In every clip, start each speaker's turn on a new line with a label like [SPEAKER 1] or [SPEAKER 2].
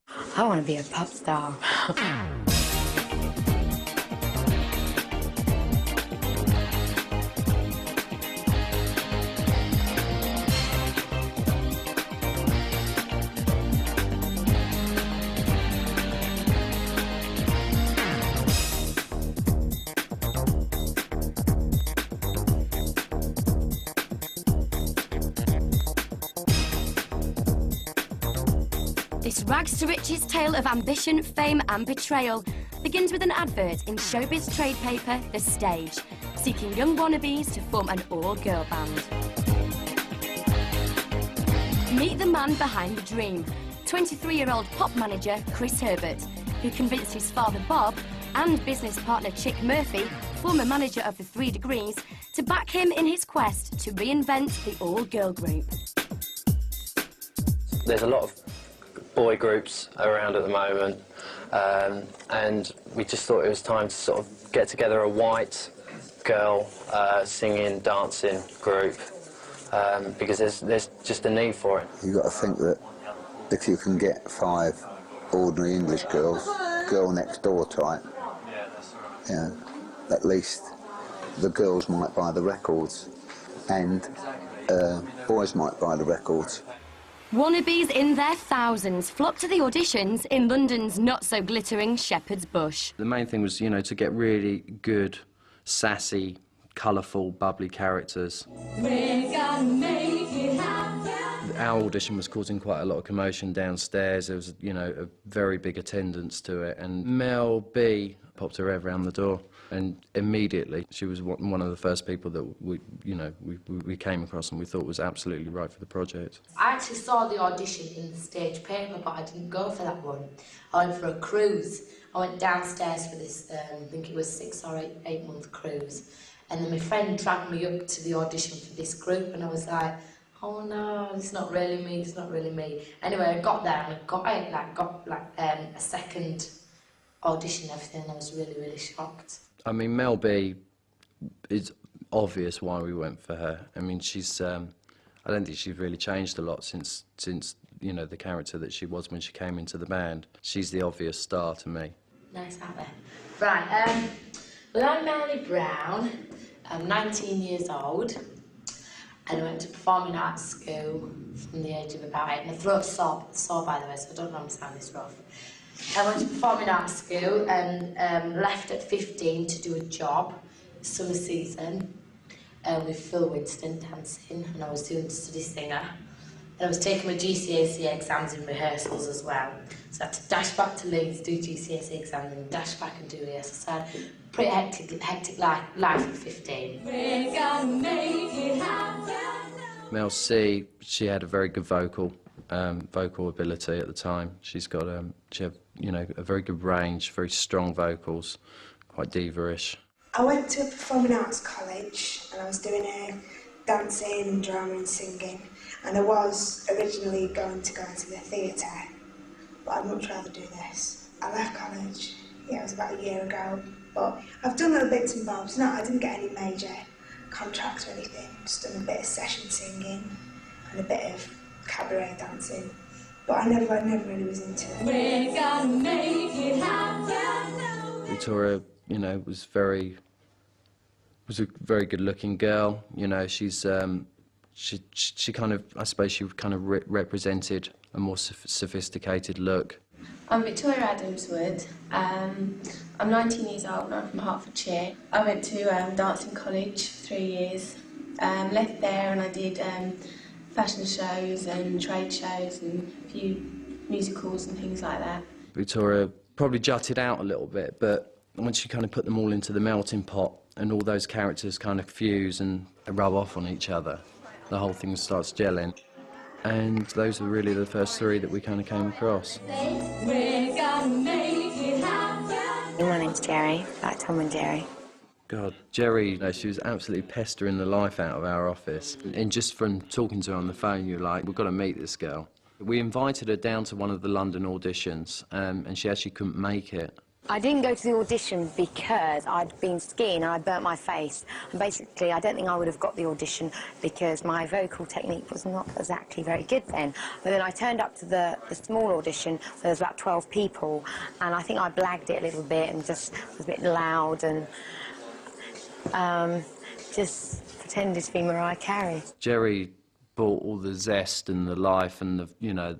[SPEAKER 1] I want to be a pop star.
[SPEAKER 2] This rags to riches tale of ambition, fame and betrayal begins with an advert in showbiz trade paper, The Stage, seeking young wannabes to form an all-girl band. Meet the man behind the dream, 23-year-old pop manager Chris Herbert, who convinced his father Bob and business partner Chick Murphy, former manager of the 3 Degrees, to back him in his quest to reinvent the all-girl group.
[SPEAKER 3] There's a lot of boy groups around at the moment, and we just thought it was time to sort of get together a white girl singing, dancing group, because there's just a need for it.
[SPEAKER 4] You've got to think that if you can get 5 ordinary English girls, girl next door type, yeah, at least the girls might buy the records and boys might buy the records.
[SPEAKER 2] Wannabes in their thousands flocked to the auditions in London's not-so-glittering Shepherd's Bush.
[SPEAKER 3] The main thing was, you know, to get really good, sassy, colourful, bubbly characters.
[SPEAKER 2] We're gonna make it happen.
[SPEAKER 3] Our audition was causing quite a lot of commotion downstairs. There was, you know, a very big attendance to it, and Mel B popped her head around the door, and immediately she was one of the first people that we came across and we thought was absolutely right for the project.
[SPEAKER 5] I actually saw the audition in the stage paper, but I didn't go for that one. I went for a cruise. I went downstairs for this, I think it was 6 or 8 month cruise, and then my friend dragged me up to the audition for this group, and I was like, oh no, it's not really me, it's not really me. Anyway, I got there and I got a second audition and everything, and I was really, really shocked.
[SPEAKER 3] I mean, Mel B, it's obvious why we went for her. I mean, she's, I don't think she's really changed a lot since you know, the character that she was when she came into the band. She's the obvious star to me.
[SPEAKER 5] Nice out there. Right, well, I'm Melanie Brown. I'm 19 years old, and I went to performing arts school from the age of about 8. My throat's sore, by the way, so I don't know if I'm sounding this rough. I went to performing arts school and left at 15 to do a job, summer season, with Phil Winston dancing, and I was doing study singer. And I was taking my GCSE exams in rehearsals as well. So I had to dash back to Leeds, do GCSE exams, and dash back and do rehearsals. So I had a pretty hectic life at 15.
[SPEAKER 2] We're gonna make it happen.
[SPEAKER 3] Mel C, she had a very good vocal ability at the time. She's got she had, you know, a very good range, very strong vocals, quite diva-ish.
[SPEAKER 6] I went to a performing arts college and I was doing dancing and drama and singing, and I was originally going to go into the theatre, but I'd much rather do this. I left college, yeah, it was about a year ago, but I've done little bits and bobs. No, I didn't get any major contracts or anything, just done a bit of session singing and a bit of cabaret dancing, but I never really was into it.
[SPEAKER 2] We're gonna make it happen.
[SPEAKER 3] Victoria, you know, was a very good-looking girl. You know, she's she kind of, I suppose, she kind of represented a more sophisticated look.
[SPEAKER 7] I'm Victoria Adamswood. I'm 19 years old and I'm from Hertfordshire. I went to dancing college for 3 years. Left there and I did fashion shows and trade shows and a few musicals and things like that.
[SPEAKER 3] Victoria probably jutted out a little bit, but once you kind of put them all into the melting pot and all those characters kind of fuse and rub off on each other, the whole thing starts gelling. And those were really the first 3 that we kind of came across.
[SPEAKER 2] We're gonna make it happen.
[SPEAKER 1] My name's Jerry, like Tom and Jerry.
[SPEAKER 3] God, Jerry, you know, she was absolutely pestering the life out of our office. And just from talking to her on the phone, you're like, we've got to meet this girl. We invited her down to one of the London auditions, and she actually couldn't make it.
[SPEAKER 1] I didn't go to the audition because I'd been skiing and I burnt my face. And basically, I don't think I would have got the audition because my vocal technique was not exactly very good then. But then I turned up to the small audition where there was about 12 people, and I think I blagged it a little bit and just was a bit loud and just pretended to be Mariah Carey.
[SPEAKER 3] Jerry brought all the zest and the life and the, you know,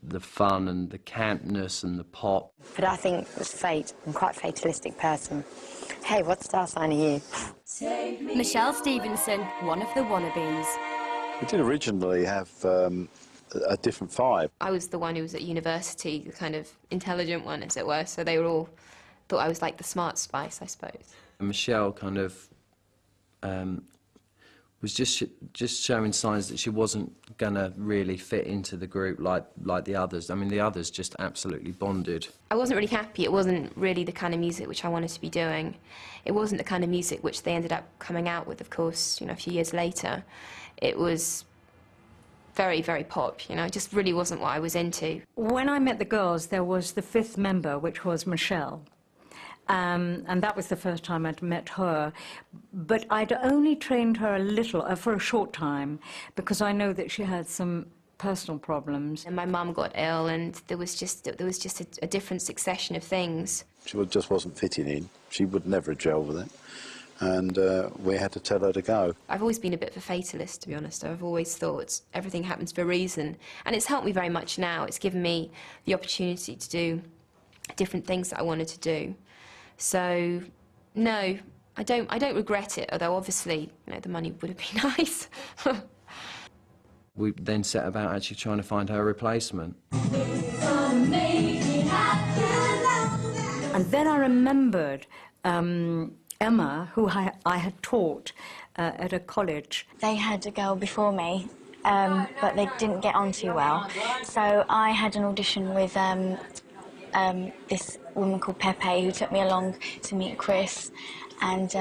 [SPEAKER 3] the fun and the campness and the pop.
[SPEAKER 1] But I think it was fate. I'm quite a fatalistic person. Hey, what star sign are you?
[SPEAKER 2] Michelle Stevenson, one of the Wannabes.
[SPEAKER 8] We did originally have a different vibe.
[SPEAKER 9] I was the one who was at university, the kind of intelligent one, as it were, so they were all thought I was like the smart spice, I suppose.
[SPEAKER 3] And Michelle kind of was just showing signs that she wasn't gonna really fit into the group like the others. I mean, the others just absolutely bonded.
[SPEAKER 9] I wasn't really happy. It wasn't really the kind of music which I wanted to be doing. It wasn't the kind of music which they ended up coming out with, of course, you know, a few years later. It was very, very pop, you know, it just really wasn't what I was into.
[SPEAKER 10] When I met the girls, there was the fifth member, which was Michelle. And that was the first time I'd met her. But I'd only trained her a little, for a short time, because I know that she had some personal problems.
[SPEAKER 9] And my mum got ill, and there was just a different succession of things.
[SPEAKER 8] She just wasn't fitting in. She would never gel with it. And we had to tell her to go.
[SPEAKER 9] I've always been a bit of a fatalist, to be honest. I've always thought everything happens for a reason. And it's helped me very much now. It's given me the opportunity to do different things that I wanted to do. So, no, I don't regret it, although obviously, you know, the money would have been nice.
[SPEAKER 3] We then set about actually trying to find her replacement.
[SPEAKER 10] And then I remembered Emma, who I had taught at a college.
[SPEAKER 11] They had a girl before me, but they didn't get on too well. So I had an audition with this woman called Pepe, who took me along to meet Chris, and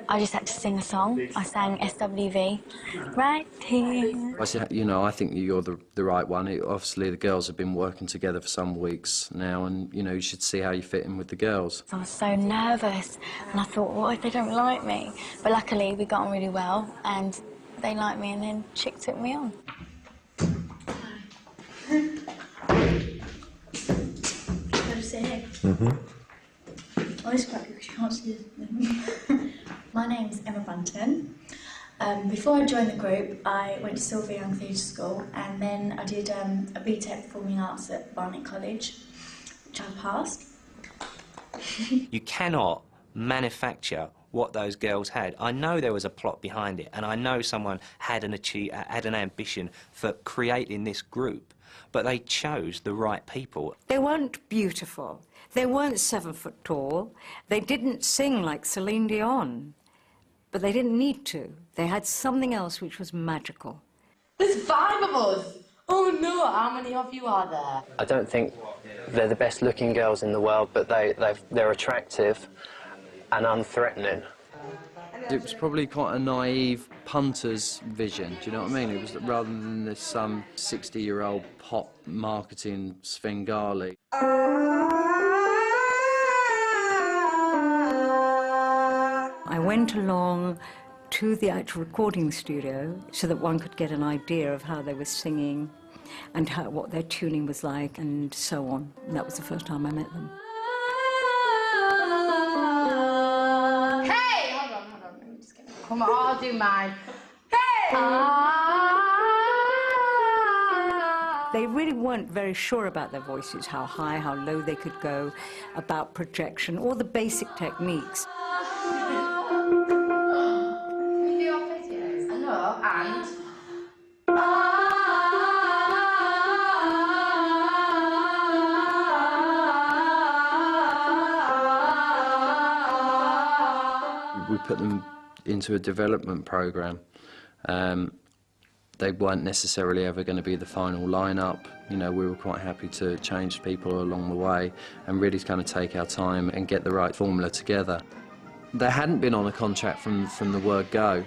[SPEAKER 11] I just had to sing a song. I sang SWV, right here.
[SPEAKER 3] I said, you know, I think you're the right one. Obviously, the girls have been working together for some weeks now, and, you know, you should see how you fit in with the girls.
[SPEAKER 11] I was so nervous, and I thought, what if they don't like me? But luckily, we got on really well, and they liked me, and then Chick took me on.
[SPEAKER 12] Oh, it's quite good because you can't see them. My name's Emma Bunton. Before I joined the group, I went to Silver Young Theatre School, and then I did a BTEC Performing Arts at Barnet College, which I passed.
[SPEAKER 13] You cannot manufacture what those girls had. I know there was a plot behind it, and I know someone had an ambition for creating this group, but they chose the right people.
[SPEAKER 10] They weren't beautiful. They weren't 7 foot tall. They didn't sing like Celine Dion, but they didn't need to. They had something else which was magical.
[SPEAKER 5] There's 5 of us! Oh no, how many of you are there?
[SPEAKER 14] I don't think they're the best looking girls in the world, but they're attractive and unthreatening.
[SPEAKER 3] It was probably quite a naive punter's vision, do you know what I mean? It was rather than this 60-year-old pop marketing Svengali.
[SPEAKER 10] I went along to the actual recording studio so that one could get an idea of how they were singing and what their tuning was like and so on. And that was the first time I met them.
[SPEAKER 5] Hey! Hold on. Let me just get... Come on, I'll do mine. Hey!
[SPEAKER 10] They really weren't very sure about their voices, how high, how low they could go, about projection, all the basic techniques.
[SPEAKER 5] And...
[SPEAKER 3] We put them into a development programme. They weren't necessarily ever going to be the final lineup. You know, we were quite happy to change people along the way and really kind of take our time and get the right formula together. They hadn't been on a contract from the word go.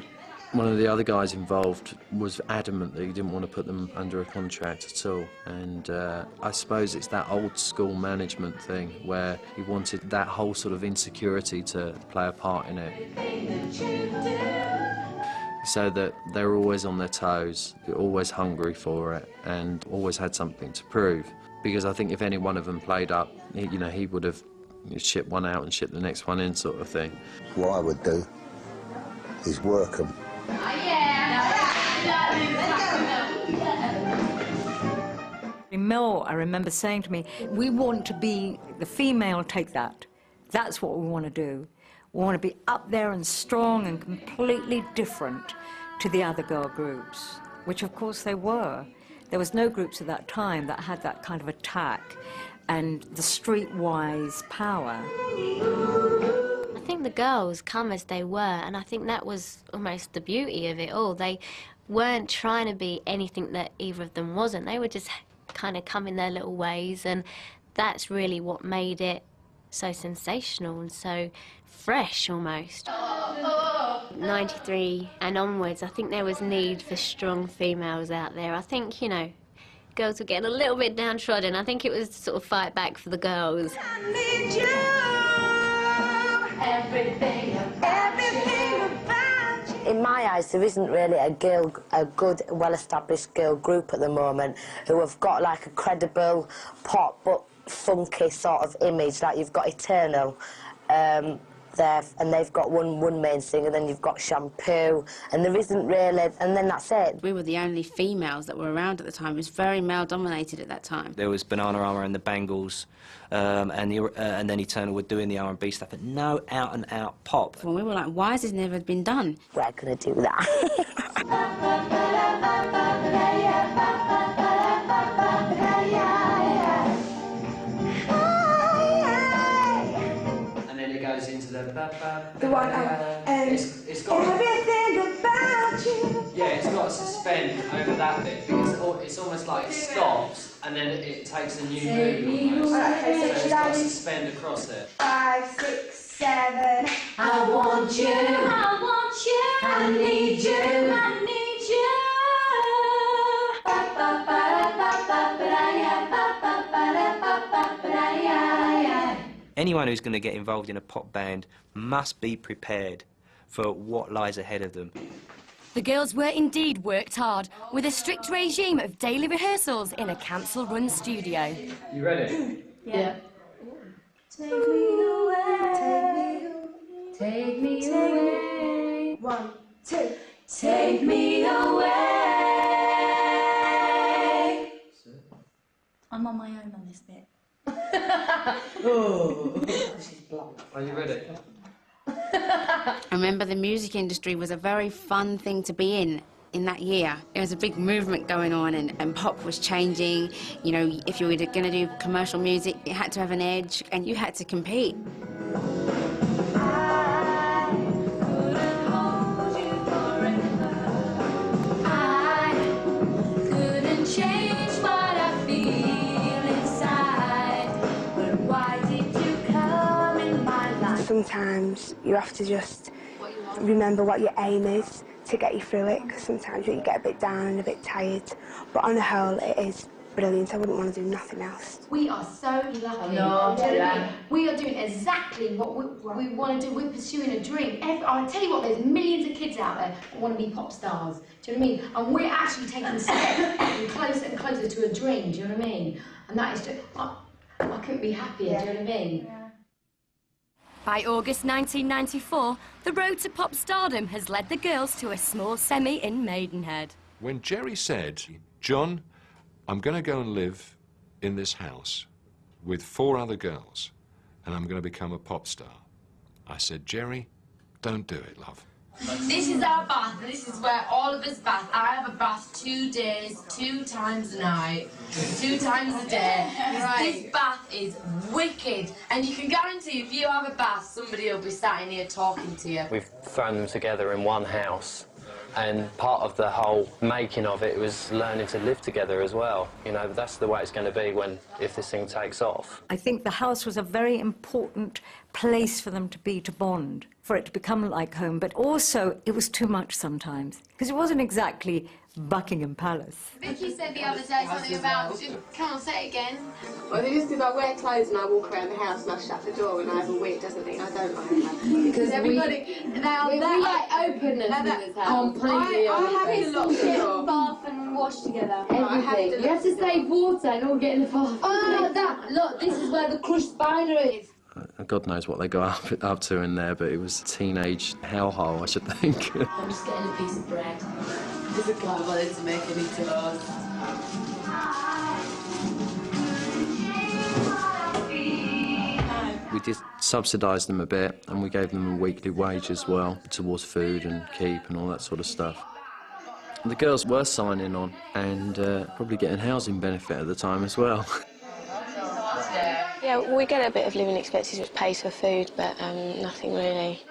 [SPEAKER 3] One of the other guys involved was adamant that he didn't want to put them under a contract at all, and I suppose it's that old school management thing where he wanted that whole sort of insecurity to play a part in it, so that they were always on their toes, always hungry for it, and always had something to prove. Because I think if any one of them played up, you know, he would have shipped one out and shipped the next one in, sort of thing.
[SPEAKER 4] What I would do is work them.
[SPEAKER 10] Mel, I remember saying to me, we want to be the female, take that. That's what we want to do. We want to be up there and strong and completely different to the other girl groups, which of course they were. There was no groups at that time that had that kind of attack and the streetwise power.
[SPEAKER 15] I think the girls come as they were, and I think that was almost the beauty of it all. They weren't trying to be anything that either of them wasn't. They were just kind of come in their little ways, and that's really what made it so sensational and so fresh almost. 93 and onwards, I think there was need for strong females out there. I think, you know, girls were getting a little bit downtrodden. I think it was to sort of fight back for the girls.
[SPEAKER 16] I need you. Everything about you.
[SPEAKER 1] In my eyes, there isn't really a good, well-established girl group at the moment who have got like a credible pop but funky sort of image. Like you've got Eternal there, and they've got one main singer, then you've got Shampoo, and there isn't really, and then that's it.
[SPEAKER 17] We were the only females that were around at the time. It was very male-dominated at that time.
[SPEAKER 13] There was Banana Rama and the Bangles, and then Eternal were doing the R&B stuff, but no out-and-out pop.
[SPEAKER 17] Well, we were like, why has this never been done?
[SPEAKER 1] We're going to do that.
[SPEAKER 3] Goes into the
[SPEAKER 6] one,
[SPEAKER 3] it's got
[SPEAKER 6] everything about you.
[SPEAKER 3] Yeah, it's got to suspend over that bit because it's almost like it stops and then it takes a new mood almost.
[SPEAKER 6] Okay, so
[SPEAKER 3] it's got to suspend across it.
[SPEAKER 6] 5, 6, 7.
[SPEAKER 16] I want you. I want you. I need you. I need you.
[SPEAKER 13] Anyone who's going to get involved in a pop band must be prepared for what lies ahead of them.
[SPEAKER 2] The girls were indeed worked hard, with a strict regime of daily rehearsals in a council-run studio.
[SPEAKER 3] You ready?
[SPEAKER 5] Yeah.
[SPEAKER 16] Take me away.
[SPEAKER 5] Take me away.
[SPEAKER 6] 1, 2.
[SPEAKER 16] Take me away.
[SPEAKER 12] I'm on my own on this bit.
[SPEAKER 5] She's blonde.
[SPEAKER 3] Are you ready?
[SPEAKER 17] I remember the music industry was a very fun thing to be in that year. There was a big movement going on and pop was changing. You know, if you were going to do commercial music, it had to have an edge and you had to compete.
[SPEAKER 6] Sometimes you have to just remember what your aim is to get you through it, because sometimes you get a bit down and a bit tired. But on the whole, it is brilliant. I wouldn't want to do nothing else.
[SPEAKER 5] We are so lucky. No, yeah. We are doing exactly what we want to do. We're pursuing a dream. I'll tell you what, there's millions of kids out there that want to be pop stars. Do you know what I mean? And we're actually taking steps closer and closer to a dream. Do you know what I mean? And that is just, I couldn't be happier.
[SPEAKER 6] Yeah.
[SPEAKER 5] Do you know what I mean?
[SPEAKER 6] Yeah.
[SPEAKER 2] By August 1994, the road to pop stardom has led the girls to a small semi in Maidenhead.
[SPEAKER 18] When Jerry said, John, I'm going to go and live in this house with 4 other girls and I'm going to become a pop star, I said, Jerry, don't do it, love.
[SPEAKER 5] This is our bath, and this is where all of us bath. I have a bath 2 days, 2 times a night, 2 times a day. Right. This bath is wicked, and you can guarantee if you have a bath, somebody will be sat in here talking to you.
[SPEAKER 14] We've thrown them together in one house, and part of the whole making of it was learning to live together as well. You know, that's the way it's going to be if this thing takes off.
[SPEAKER 10] I think the house was a very important place for them to be, to bond. for it to become like home, but also it was too much sometimes, because it wasn't exactly Buckingham Palace.
[SPEAKER 19] Vicky said the other day something about, come on, say it again.
[SPEAKER 7] Well, they just do, I wear clothes and I walk around the house and I shut the door and I have a weird, doesn't think I don't like that. Because everybody,
[SPEAKER 19] we like openness in this house.
[SPEAKER 7] Completely
[SPEAKER 19] I
[SPEAKER 7] open.
[SPEAKER 19] have to lock the bath and wash together.
[SPEAKER 5] Everything. You have to save water and all get in the bath.
[SPEAKER 19] Oh, that, look, this is where the crushed spider is.
[SPEAKER 3] God knows what they got up to in there, but it was a teenage hellhole, I should think.
[SPEAKER 5] I'm just getting a piece of bread. Doesn't quite bother to make any toast.
[SPEAKER 3] We did subsidise them a bit, and we gave them a weekly wage as well, towards food and keep and all that sort of stuff. The girls were signing on and probably getting housing benefit at the time as well.
[SPEAKER 7] Yeah, we get a bit of living expenses which pays for food, but nothing really.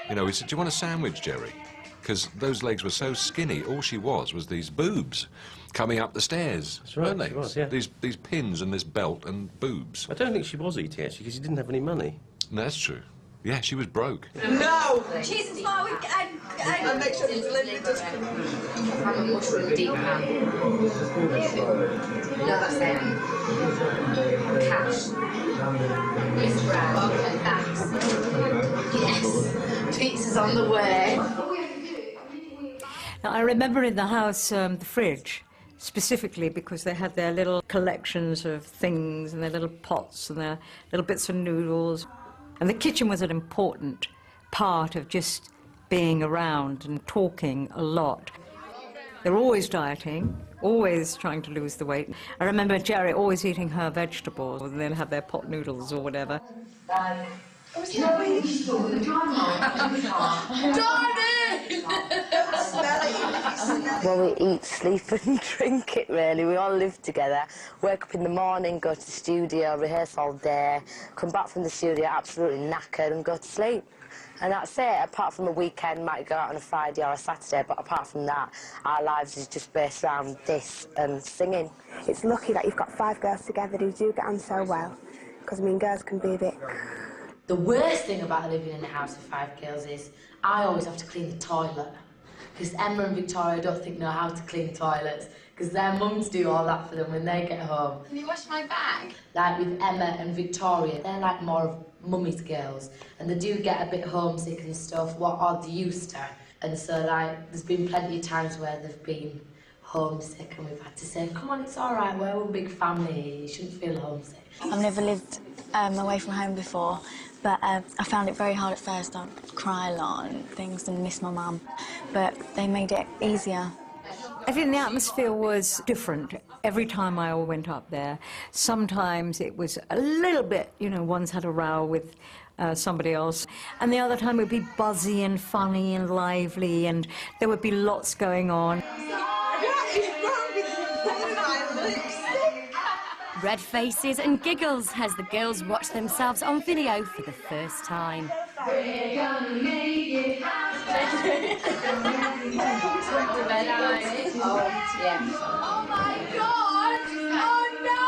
[SPEAKER 18] You know, we said, do you want a sandwich, Jerry? Because those legs were so skinny, all she was these boobs coming up the stairs,
[SPEAKER 20] That's right,
[SPEAKER 18] weren't they?
[SPEAKER 20] she was, yeah.
[SPEAKER 18] These pins and this belt and boobs.
[SPEAKER 20] I don't think she was eating, actually, because she didn't have any money.
[SPEAKER 18] No, that's true. Yeah, she was broke.
[SPEAKER 16] No! Cheese and flour and make sure the delivery does come.
[SPEAKER 5] I'm a mushroom deep pan. No, that's it. Cash. Miss Brown. Okay, thanks. Yes. Pizza's on the way.
[SPEAKER 10] Now, I remember in the house the fridge, specifically because they had their little collections of things and their little pots and their little bits of noodles. And the kitchen was an important part of just being around and talking a lot. They were always dieting, always trying to lose the weight. I remember Jerry always eating her vegetables and then have their pot noodles or whatever.
[SPEAKER 1] Well, we eat, sleep and drink it, really. We all live together. Wake up in the morning, go to the studio, rehearse all day, come back from the studio absolutely knackered and go to sleep. And that's it. Apart from a weekend, might go out on a Friday or a Saturday, but apart from that, our lives is just based around this and singing.
[SPEAKER 6] It's lucky that you've got 5 girls together who do get on so well, because, I mean, girls can be a bit...
[SPEAKER 5] The worst thing about living in a house with 5 girls is I always have to clean the toilet. Because Emma and Victoria, I don't think, know how to clean toilets. Because their mums do all that for them when they get home.
[SPEAKER 19] Can you wash my bag?
[SPEAKER 5] Like with Emma and Victoria, they're like more of mummy's girls. And they do get a bit homesick and stuff, or they used to. And so, like, there's been plenty of times where they've been homesick and we've had to say, come on, it's all right, we're a big family, you shouldn't feel homesick.
[SPEAKER 11] I've never lived away from home before, but I found it very hard at first. I'd cry a lot and things and miss my mum, but they made it easier.
[SPEAKER 10] I think the atmosphere was different every time I went up there. Sometimes it was a little bit, you know, one's had a row with somebody else, and the other time it would be buzzy and funny and lively, and there would be lots going on.
[SPEAKER 2] Red faces and giggles as the girls watch themselves on video for the first time.
[SPEAKER 16] We're gonna make it
[SPEAKER 5] Oh my God! Oh no!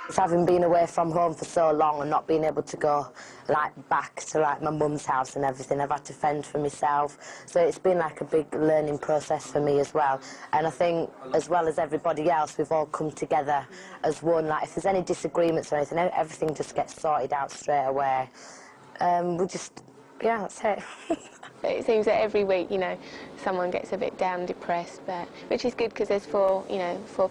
[SPEAKER 1] It's having been away from home for so long and not being able to go like back to like my mum's house and everything, I've had to fend for myself. So it's been like a big learning process for me as well. And I think, as well as everybody else, we've all come together as one. Like if there's any disagreements or anything, everything just gets sorted out straight away. We just, yeah, that's it.
[SPEAKER 7] It seems that every week, you know, someone gets a bit down, depressed, but which is good because there's 4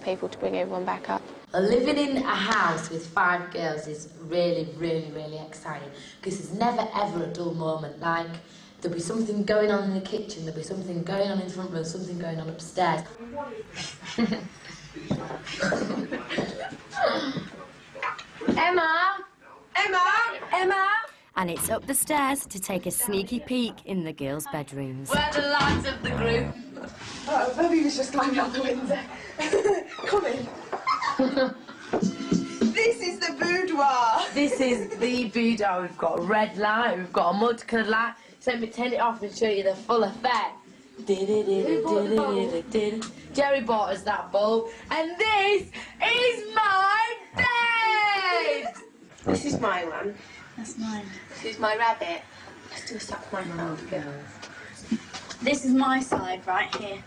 [SPEAKER 7] people to bring everyone back up.
[SPEAKER 5] Living in a house with 5 girls is really, really, really exciting because there's never ever a dull moment. Like, there'll be something going on in the kitchen, there'll be something going on in the front room, something going on upstairs.
[SPEAKER 19] Emma! Emma! Emma!
[SPEAKER 2] And it's up the stairs to take a sneaky peek in the girls' bedrooms.
[SPEAKER 19] We're the lads of the group.
[SPEAKER 16] Oh, Bobby was just climbing out the window. Come in. This is the boudoir.
[SPEAKER 5] This is the boudoir. We've got a red light, we've got a mud-coloured light. So let me turn it off and show you the full effect. Jerry bought us that bulb. And this is my bed!
[SPEAKER 7] This is my one.
[SPEAKER 11] That's mine.
[SPEAKER 7] This is my rabbit.
[SPEAKER 12] Let's do a sack my mouth. This is my side right here.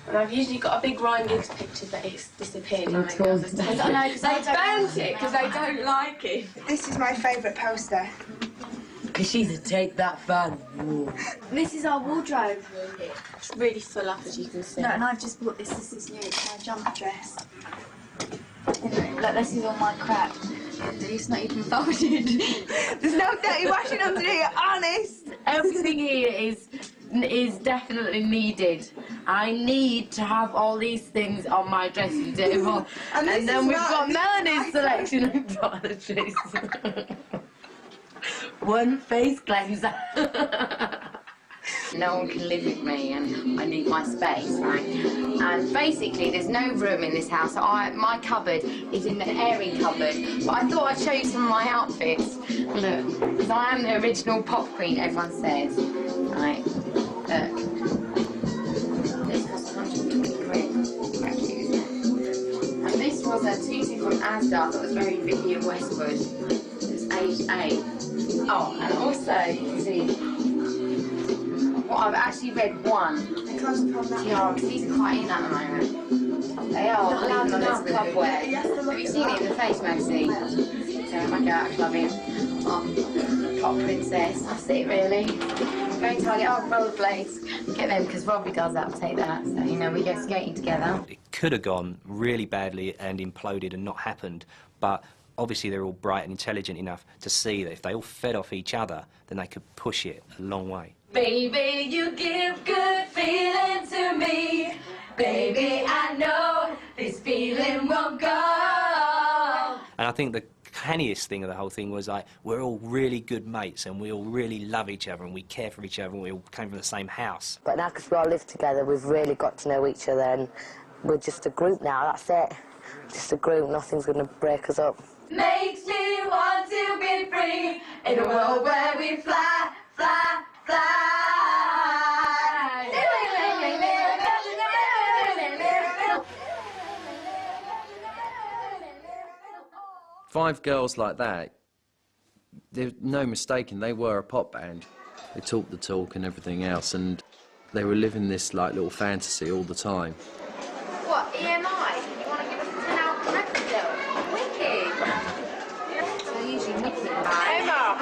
[SPEAKER 12] And I've usually got a big Ryan Giggs picture, but it's disappeared. I know, because they burnt it because they don't like it.
[SPEAKER 6] This is my favourite poster.
[SPEAKER 5] Because she's a Take That fan.
[SPEAKER 12] This is our wardrobe. It's really full up, as you can see.
[SPEAKER 11] No, and I've just bought this. This is new. It's my jumper dress. Like, this is all my crap. It's not even folded.
[SPEAKER 12] There's no dirty washing under here, honest.
[SPEAKER 5] Everything here is definitely needed. I need to have all these things on my dressing table. and then we've got Melanie's selection of toiletries. One face cleanser. No one can live with me and I need my space, right? And basically there's no room in this house, so my cupboard is in the airing cupboard. But I thought I'd show you some of my outfits. Look, because I am the original pop queen, everyone says. Right, look. This was 120 quid. And this was a tutu from Asda that was very Vivienne Westwood. It's aged 8. Oh, and also, you can see, I've actually read one. Yeah, these are quite in at the moment. They are allowed on this club wear. Have you seen it in the face magazine? So my girl, love it. Oh, pop princess. That's it really. Going Target, oh, rollerblades. Get them because Robbie does that. I'll take that. So you know we go skating together.
[SPEAKER 13] It could have gone really badly and imploded and not happened, but obviously they're all bright and intelligent enough to see that if they all fed off each other, then they could push it a long way.
[SPEAKER 16] Baby, you give good feeling to me. Baby, I know this feeling won't go.
[SPEAKER 13] And I think the canniest thing of the whole thing was like, we're all really good mates and we all really love each other and we care for each other and we all came from the same house.
[SPEAKER 1] But now, because we all live together, we've really got to know each other and we're just a group now, that's it. Just a group, nothing's going to break us up.
[SPEAKER 16] Makes me want to be free in a world where we fly, fly, fly.
[SPEAKER 3] 5 girls like that, there's no mistaking, they were a pop band. They talked the talk and everything else, and they were living this like little fantasy all the time.
[SPEAKER 1] What, EMI? You want to give us a 10 out record deal? Wicked! So usually Mickey, right?
[SPEAKER 12] Emma!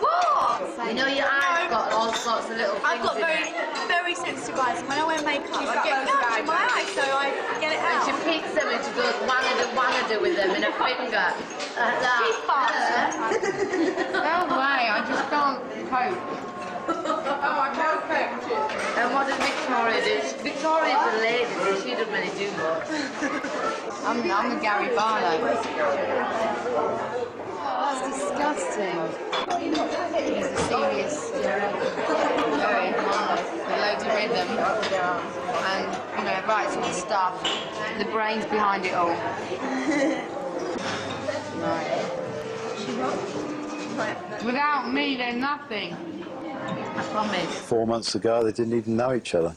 [SPEAKER 1] What? You know your eyes got all sorts of little things
[SPEAKER 12] I've got very sensitive eyes, and when I wear makeup, I get gouged in my eyes, so I get it out.
[SPEAKER 5] And she picks them and she goes Wannabe with them in her finger. Like that.
[SPEAKER 12] She's fast.
[SPEAKER 5] No way, I just can't cope.
[SPEAKER 12] Oh, I can't cope.
[SPEAKER 5] And what does Victoria do? Victoria's a lady, so she doesn't really do much. I'm a Gary Barlow. Oh, that's disgusting. He's a serious, very harmless, with loads of rhythm, and, you know, writes all the stuff, the brains behind it all. Right. Without me, they're nothing. I promise.
[SPEAKER 8] 4 months ago, they didn't even know each other.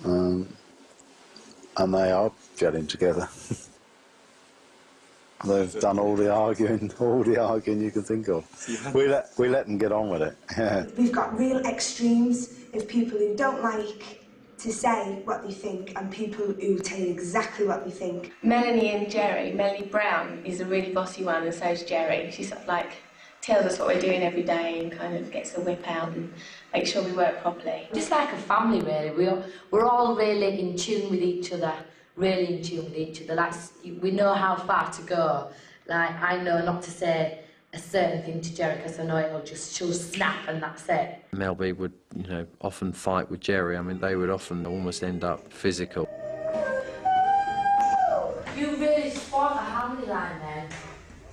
[SPEAKER 8] And they are gelling together. They've done all the arguing you can think of. We let them get on with it. Yeah.
[SPEAKER 6] We've got real extremes of people who don't like to say what they think and people who tell you exactly what they think.
[SPEAKER 7] Melanie and Jerry, Melanie Brown is a really bossy one, and so is Jerry. She sort of like tells us what we're doing every day and kind of gets the whip out and makes sure we work properly.
[SPEAKER 5] Just like a family, really. We're all really in tune with each other. Really in tune with each other. Like, we know how far to go. Like, I know not to say a certain thing to Jerry because I know she'll snap and that's it.
[SPEAKER 3] Mel B would, you know, often fight with Jerry. I mean, they would often almost end up physical.
[SPEAKER 5] You really spoiled the Hamley line then.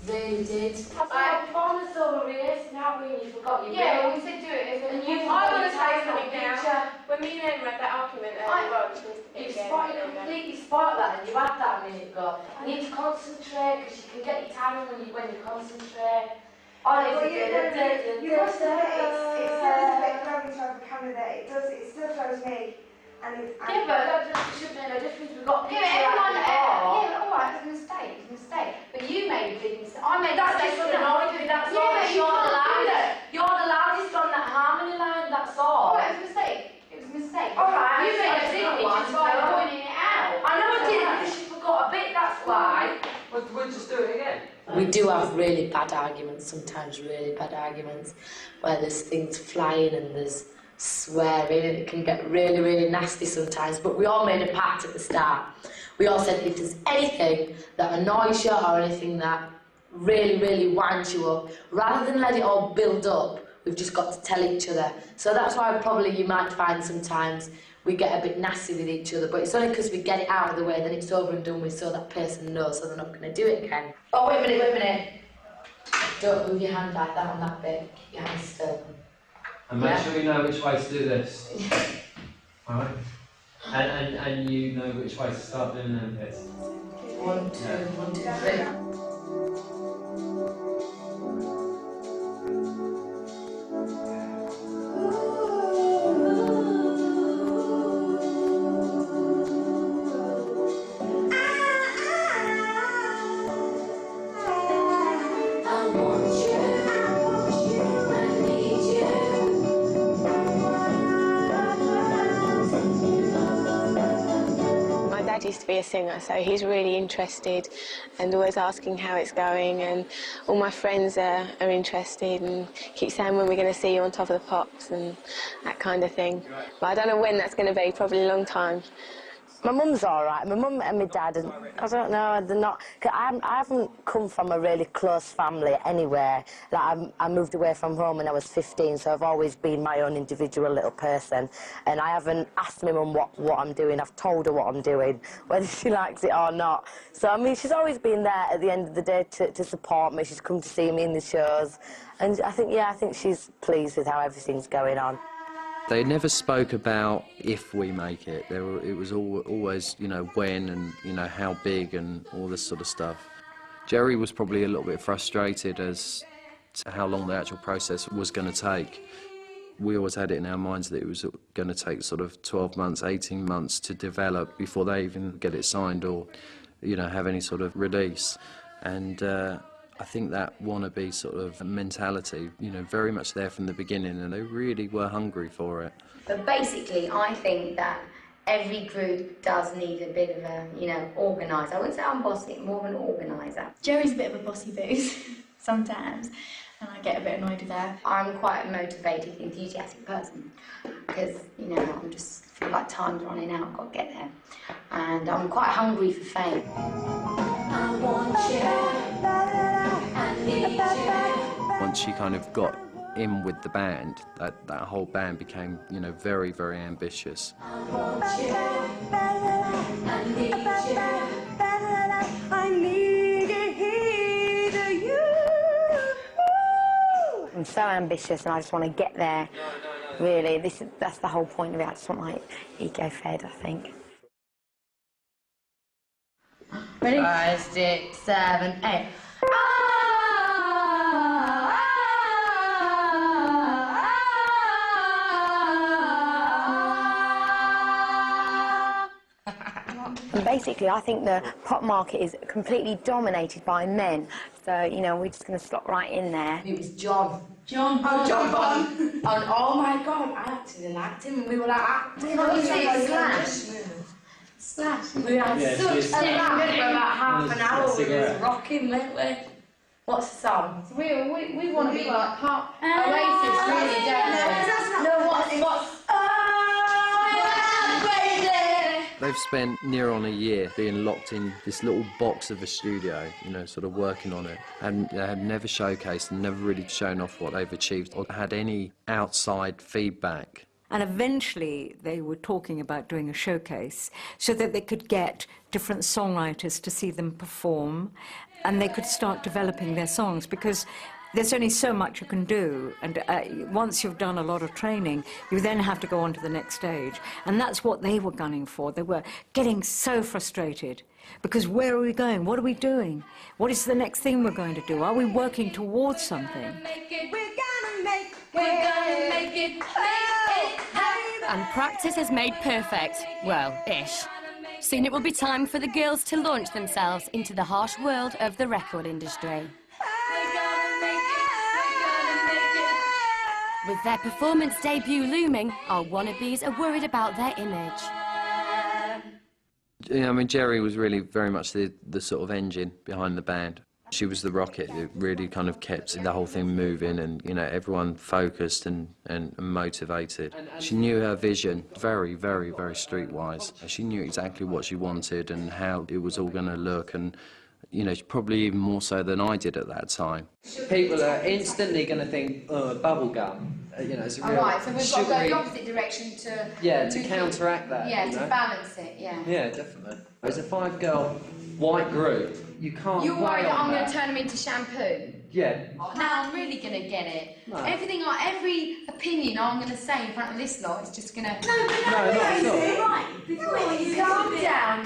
[SPEAKER 5] Really did. I promised over here, now you forgot your bill.
[SPEAKER 7] We said do it.
[SPEAKER 5] And you
[SPEAKER 7] I want to
[SPEAKER 5] take
[SPEAKER 7] say something now. When me and Em had that argument earlier on,
[SPEAKER 5] you completely spoiled that, and you had that a minute ago. You need to concentrate, because you can get your timing when you concentrate.
[SPEAKER 6] You must admit, it sounds a bit grabbing to have a camera there. It still throws me. And
[SPEAKER 5] yeah, but that shouldn't make no difference. We've got people
[SPEAKER 1] everyone,
[SPEAKER 5] yeah,
[SPEAKER 1] all right, it's a mistake, But you made a big mistake. I made a
[SPEAKER 5] that's
[SPEAKER 1] mistake.
[SPEAKER 5] That's you're the loudest
[SPEAKER 14] We'll just do it again.
[SPEAKER 5] We do have really bad arguments sometimes, really bad arguments, where there's things flying and there's swearing and it can get really, really nasty sometimes. But we all made a pact at the start. We all said if there's anything that annoys you or anything that really, really winds you up, rather than let it all build up, we've just got to tell each other. So that's why probably you might find sometimes we get a bit nasty with each other, but it's only because we get it out of the way, then it's over and done with, so that person knows, so they're not going to do it again. Oh, wait a minute. Don't move your hand like that on that bit. Keep your hand still.
[SPEAKER 14] And make sure you know which way to do this. Alright? And you know which way to start doing them bits.
[SPEAKER 5] 1, 2, 1, 2, 3.
[SPEAKER 21] Used to be a singer, so he's really interested and always asking how it's going, and all my friends are interested and keep saying when we're going to see you on Top of the Pops and that kind of thing. But I don't know when that's going to be, probably a long time.
[SPEAKER 1] My mum's all right. My mum and my dad, and I don't know, they're not... Cause I haven't come from a really close family anywhere. Like, I moved away from home when I was 15, so I've always been my own individual little person. And I haven't asked my mum what I'm doing. I've told her what I'm doing, whether she likes it or not. So, I mean, she's always been there at the end of the day to support me. She's come to see me in the shows. And I think she's pleased with how everything's going on.
[SPEAKER 3] They never spoke about if we make it. It was always, you know, when and, you know, how big and all this sort of stuff. Jerry was probably a little bit frustrated as to how long the actual process was going to take. We always had it in our minds that it was going to take sort of 12 months, 18 months to develop before they even get it signed or, you know, have any sort of release. And I think that Wannabe sort of mentality, you know, very much there from the beginning, and they really were hungry for it.
[SPEAKER 1] But basically, I think that every group does need a bit of a, you know, organiser. I wouldn't say I'm bossy, more of an organiser.
[SPEAKER 12] Jerry's a bit of a bossy booze sometimes, and I get a bit annoyed with her.
[SPEAKER 1] I'm quite a motivated, enthusiastic person, because, you know, I'm just feel like time's running out, I've got to get there. And I'm quite hungry for fame.
[SPEAKER 16] I want you.
[SPEAKER 3] Once she kind of got in with the band, that whole band became, you know, very, very ambitious.
[SPEAKER 16] I want you. I need you. I need you.
[SPEAKER 1] I'm so ambitious and I just want to get there, really. That's the whole point of it. I just want my ego fed, I think.
[SPEAKER 5] Ready? 5, 6, 7, 8.
[SPEAKER 1] And basically, I think the pop market is completely dominated by men. So, you know, we're just going to slot right in there.
[SPEAKER 5] It was John.
[SPEAKER 12] John
[SPEAKER 5] Bon. And oh my God, I acted and acting, and we were like acting. Slash. We had such a laugh for about half an hour. We were rocking, weren't we? What's the song? We want to be like pop. Oasis, really, don't we? No, what's
[SPEAKER 3] They've spent near on a year being locked in this little box of a studio, you know, sort of working on it. And they had never showcased and never really shown off what they've achieved or had any outside feedback.
[SPEAKER 10] And eventually they were talking about doing a showcase so that they could get different songwriters to see them perform and they could start developing their songs, because there's only so much you can do, and once you've done a lot of training, you then have to go on to the next stage. And that's what they were gunning for. They were getting so frustrated, because where are we going? What are we doing? What is the next thing we're going to do? Are we working towards something?
[SPEAKER 2] And practice has made perfect. Well, ish. Soon it will be time for the girls to launch themselves into the harsh world of the record industry. With their performance debut looming, our wannabes are worried about their image.
[SPEAKER 3] I mean, Jerry was really very much the sort of engine behind the band. She was the rocket that really kind of kept the whole thing moving and, you know, everyone focused and motivated. She knew her vision very, very, very streetwise. She knew exactly what she wanted and how it was all going to look, and, you know, probably even more so than I did at that time.
[SPEAKER 9] People are instantly going to think, oh, bubble gum. You know, it's a real
[SPEAKER 19] Alright, so we've got to go
[SPEAKER 9] sugary...
[SPEAKER 19] the opposite direction to...
[SPEAKER 9] Yeah, to counteract that,
[SPEAKER 19] Yeah,
[SPEAKER 9] you know?
[SPEAKER 19] to balance it, yeah.
[SPEAKER 9] Yeah, definitely. It's a 5-girl white group. You can't
[SPEAKER 19] You're worried that I'm
[SPEAKER 9] going
[SPEAKER 19] to turn them into shampoo?
[SPEAKER 9] Yeah.
[SPEAKER 19] Now I'm really going to get it.
[SPEAKER 9] No.
[SPEAKER 19] Every opinion I'm going to say in front of this lot is just going to...
[SPEAKER 9] No, not at all.
[SPEAKER 19] Right. Calm down.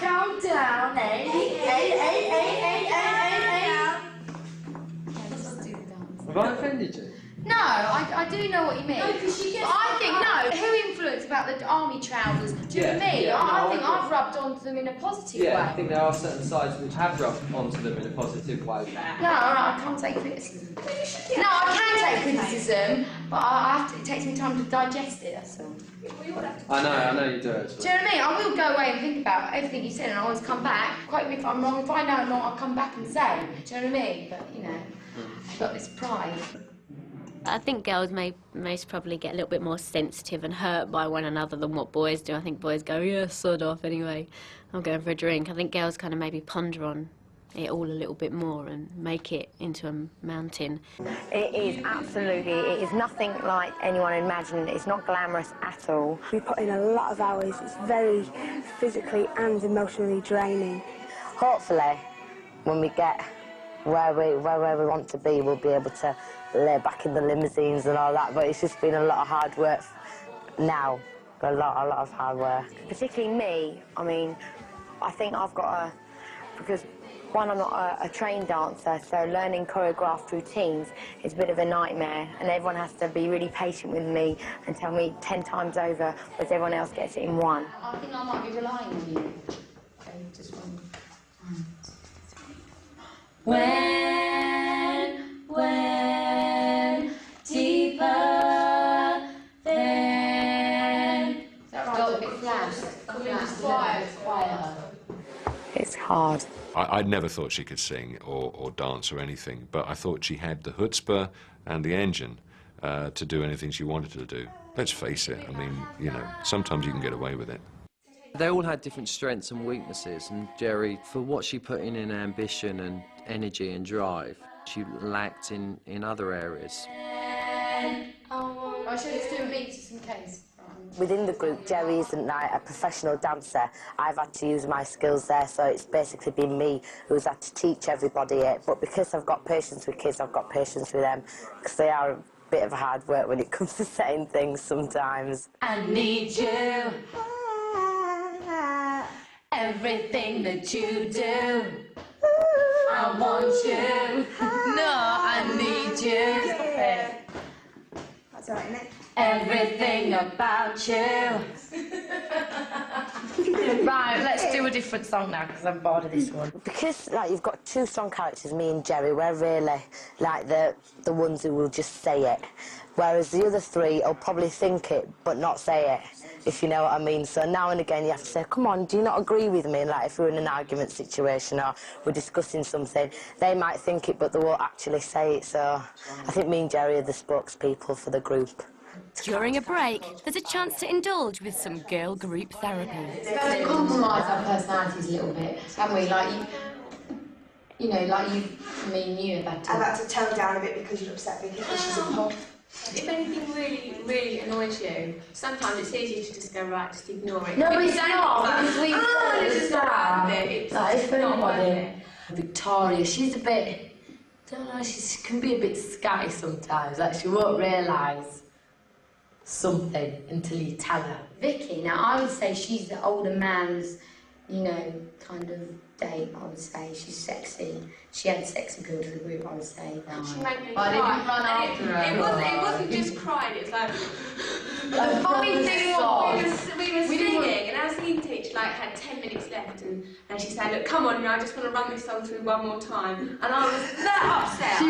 [SPEAKER 9] Have I offended you?
[SPEAKER 19] No, I do know what you mean.
[SPEAKER 12] No, 'cause she gets...
[SPEAKER 19] I think, no, who influenced about the army trousers? Do you know what I mean? I think I've rubbed onto them in a positive way.
[SPEAKER 9] Yeah, I think there are certain sides which have rubbed onto them in a positive way.
[SPEAKER 19] No, I can't take criticism. No, I can take criticism, but I have to, it takes me time to digest it, that's all.
[SPEAKER 9] I know you do it.
[SPEAKER 19] Do you know what I mean? I will go away and think about everything you said and I always come back. Quite if I'm wrong, if I know I'm wrong, I'll come back and say. Do you know what I mean? But, you know, I've got this pride.
[SPEAKER 15] I think girls may most probably get a little bit more sensitive and hurt by one another than what boys do. I think boys go, yeah, sod off anyway, I'm going for a drink. I think girls kind of maybe ponder on it all a little bit more and make it into a mountain.
[SPEAKER 1] It is absolutely, it is nothing like anyone imagined. It's not glamorous at all.
[SPEAKER 6] We put in a lot of hours. It's very physically and emotionally draining.
[SPEAKER 1] Hopefully, when we get where we want to be, we'll be able to lay back in the limousines and all that, but it's just been a lot of hard work now, a lot of hard work. Particularly me, I mean, I think I've got because one, I'm not a trained dancer, so learning choreographed routines is a bit of a nightmare, and everyone has to be really patient with me and tell me 10 times over, whereas everyone else gets it in one.
[SPEAKER 19] I think I might be relying on you. Okay, just one. When deeper than... Is that right? Got a bit flat. Quiet.
[SPEAKER 1] It's hard.
[SPEAKER 18] I never thought she could sing or dance or anything, but I thought she had the chutzpah and the engine to do anything she wanted to do. Let's face it, I mean, you know, sometimes you can get away with it.
[SPEAKER 3] They all had different strengths and weaknesses, and Jerry, for what she put in ambition and energy and drive, she lacked in other areas.
[SPEAKER 19] I should just do beats just in case.
[SPEAKER 1] Within the group, Jerry isn't a professional dancer. I've had to use my skills there, so it's basically been me who's had to teach everybody it. But because I've got patience with kids, I've got patience with them, because they are a bit of hard work when it comes to saying things sometimes.
[SPEAKER 16] I need you. Everything that you do, I want you. No, I need you.
[SPEAKER 6] That's all right, isn't it?
[SPEAKER 16] Everything about you.
[SPEAKER 19] Right, let's do a different song now, because I'm bored of this one.
[SPEAKER 1] Because you've got two strong characters, me and Jerry, we're really like the ones who will just say it, whereas the other three will probably think it but not say it, if you know what I mean. So now and again you have to say, come on, do you not agree with me? And like if we're in an argument situation or we're discussing something, they might think it but they won't actually say it. So I think me and Jerry are the spokespeople for the group.
[SPEAKER 2] During a break, there's a chance to indulge with some girl group therapy.
[SPEAKER 5] We've got to compromise our personalities a little bit, haven't we? Like you know, like me and you have had to.
[SPEAKER 6] I've had to tone down a bit because you're upset because she's a pop.
[SPEAKER 7] If anything really annoys you, sometimes it's easier to just go, right, just ignore it.
[SPEAKER 5] No, but it's not, because we...
[SPEAKER 7] It's not worth it. It's not worth it.
[SPEAKER 5] Victoria, she's a bit... I don't know, she can be a bit scatty sometimes. Like, she won't realise something until you tell her. Vicky, now, I would say she's the older man's, you know, kind of date, I would say. She's sexy. She had sex appeal to the group, I would say.
[SPEAKER 7] She made me
[SPEAKER 5] I
[SPEAKER 7] cry.
[SPEAKER 5] didn't run after her.
[SPEAKER 7] It wasn't just crying, it was like...
[SPEAKER 5] The funny thing was...
[SPEAKER 7] We were singing, and our singing teacher had 10 minutes left, and she said, look, come on, I just want to run this song through one more time. And I was that upset.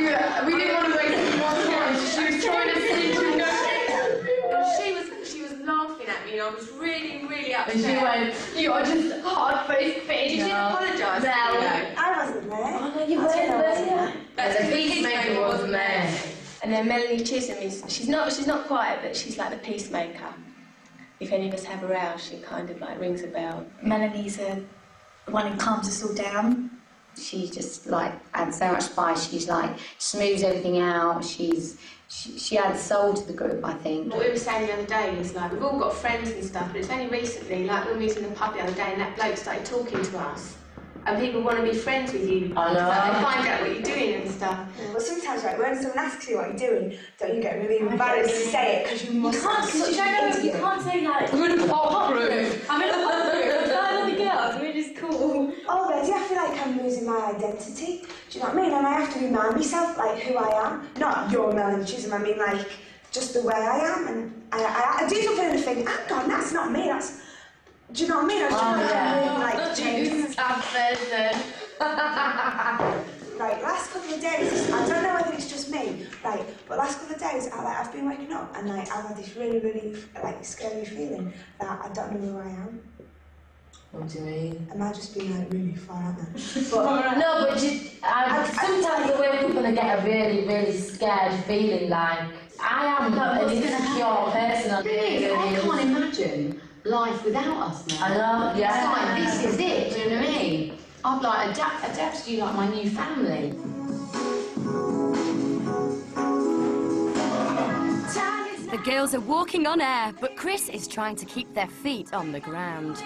[SPEAKER 5] We didn't want to waste any more time, so she was trying to sing to
[SPEAKER 7] She was laughing at me I was really, really upset.
[SPEAKER 5] And she went, "You are just hard-faced bitch."
[SPEAKER 7] Did she apologise?
[SPEAKER 5] No.
[SPEAKER 6] I wasn't there.
[SPEAKER 5] Oh no, you weren't there.
[SPEAKER 7] That's
[SPEAKER 5] The
[SPEAKER 7] the
[SPEAKER 5] peacemaker wasn't there.
[SPEAKER 7] And then Melanie Chisholm is, she's not quiet, but she's like the peacemaker. If any of us have a row, she kind of like rings a bell.
[SPEAKER 12] Melanie's the one who calms us all down.
[SPEAKER 5] She just like adds so much spice. She's like smooths everything out. She adds soul to the group, I think.
[SPEAKER 7] What we were saying the other day is like we've all got friends and stuff, but it's only recently, like when we was in the pub the other day and that bloke started talking to us. And people want to be friends with you.
[SPEAKER 5] I know.
[SPEAKER 7] Like, they find out what you're doing and stuff.
[SPEAKER 6] Well, sometimes, right, when someone asks you what you're doing, don't you get really embarrassed to say it because you must.
[SPEAKER 12] You can't say like,
[SPEAKER 5] we're in a pop group.
[SPEAKER 12] I'm in a pop group. I'm other girls. We're just cool.
[SPEAKER 6] Oh, but do I feel like I'm losing my identity? Do you know what I mean? And I have to remind myself, like, who I am. Not your Melanie Chisholm, I mean, like, just the way I am. And I do something and think, hang on, that's not me, that's... Do you know what I mean? I was trying to really, like, change. Like, last couple of days, I don't know whether it's just me, right, but last couple of days, I've been waking up and, like, I've had this really, really, like, scary feeling that I don't know who I am.
[SPEAKER 5] What do you mean?
[SPEAKER 6] Am I just being, like, really far out there?
[SPEAKER 5] But, no, but sometimes I wake up and I get a really, really scared feeling like I am an insecure person. I can't imagine life without us now. I know, yeah. It's like, this is it, do you know what I mean? I've like adapted you like my new family.
[SPEAKER 2] The girls are walking on air, but Chris is trying to keep their feet on the ground.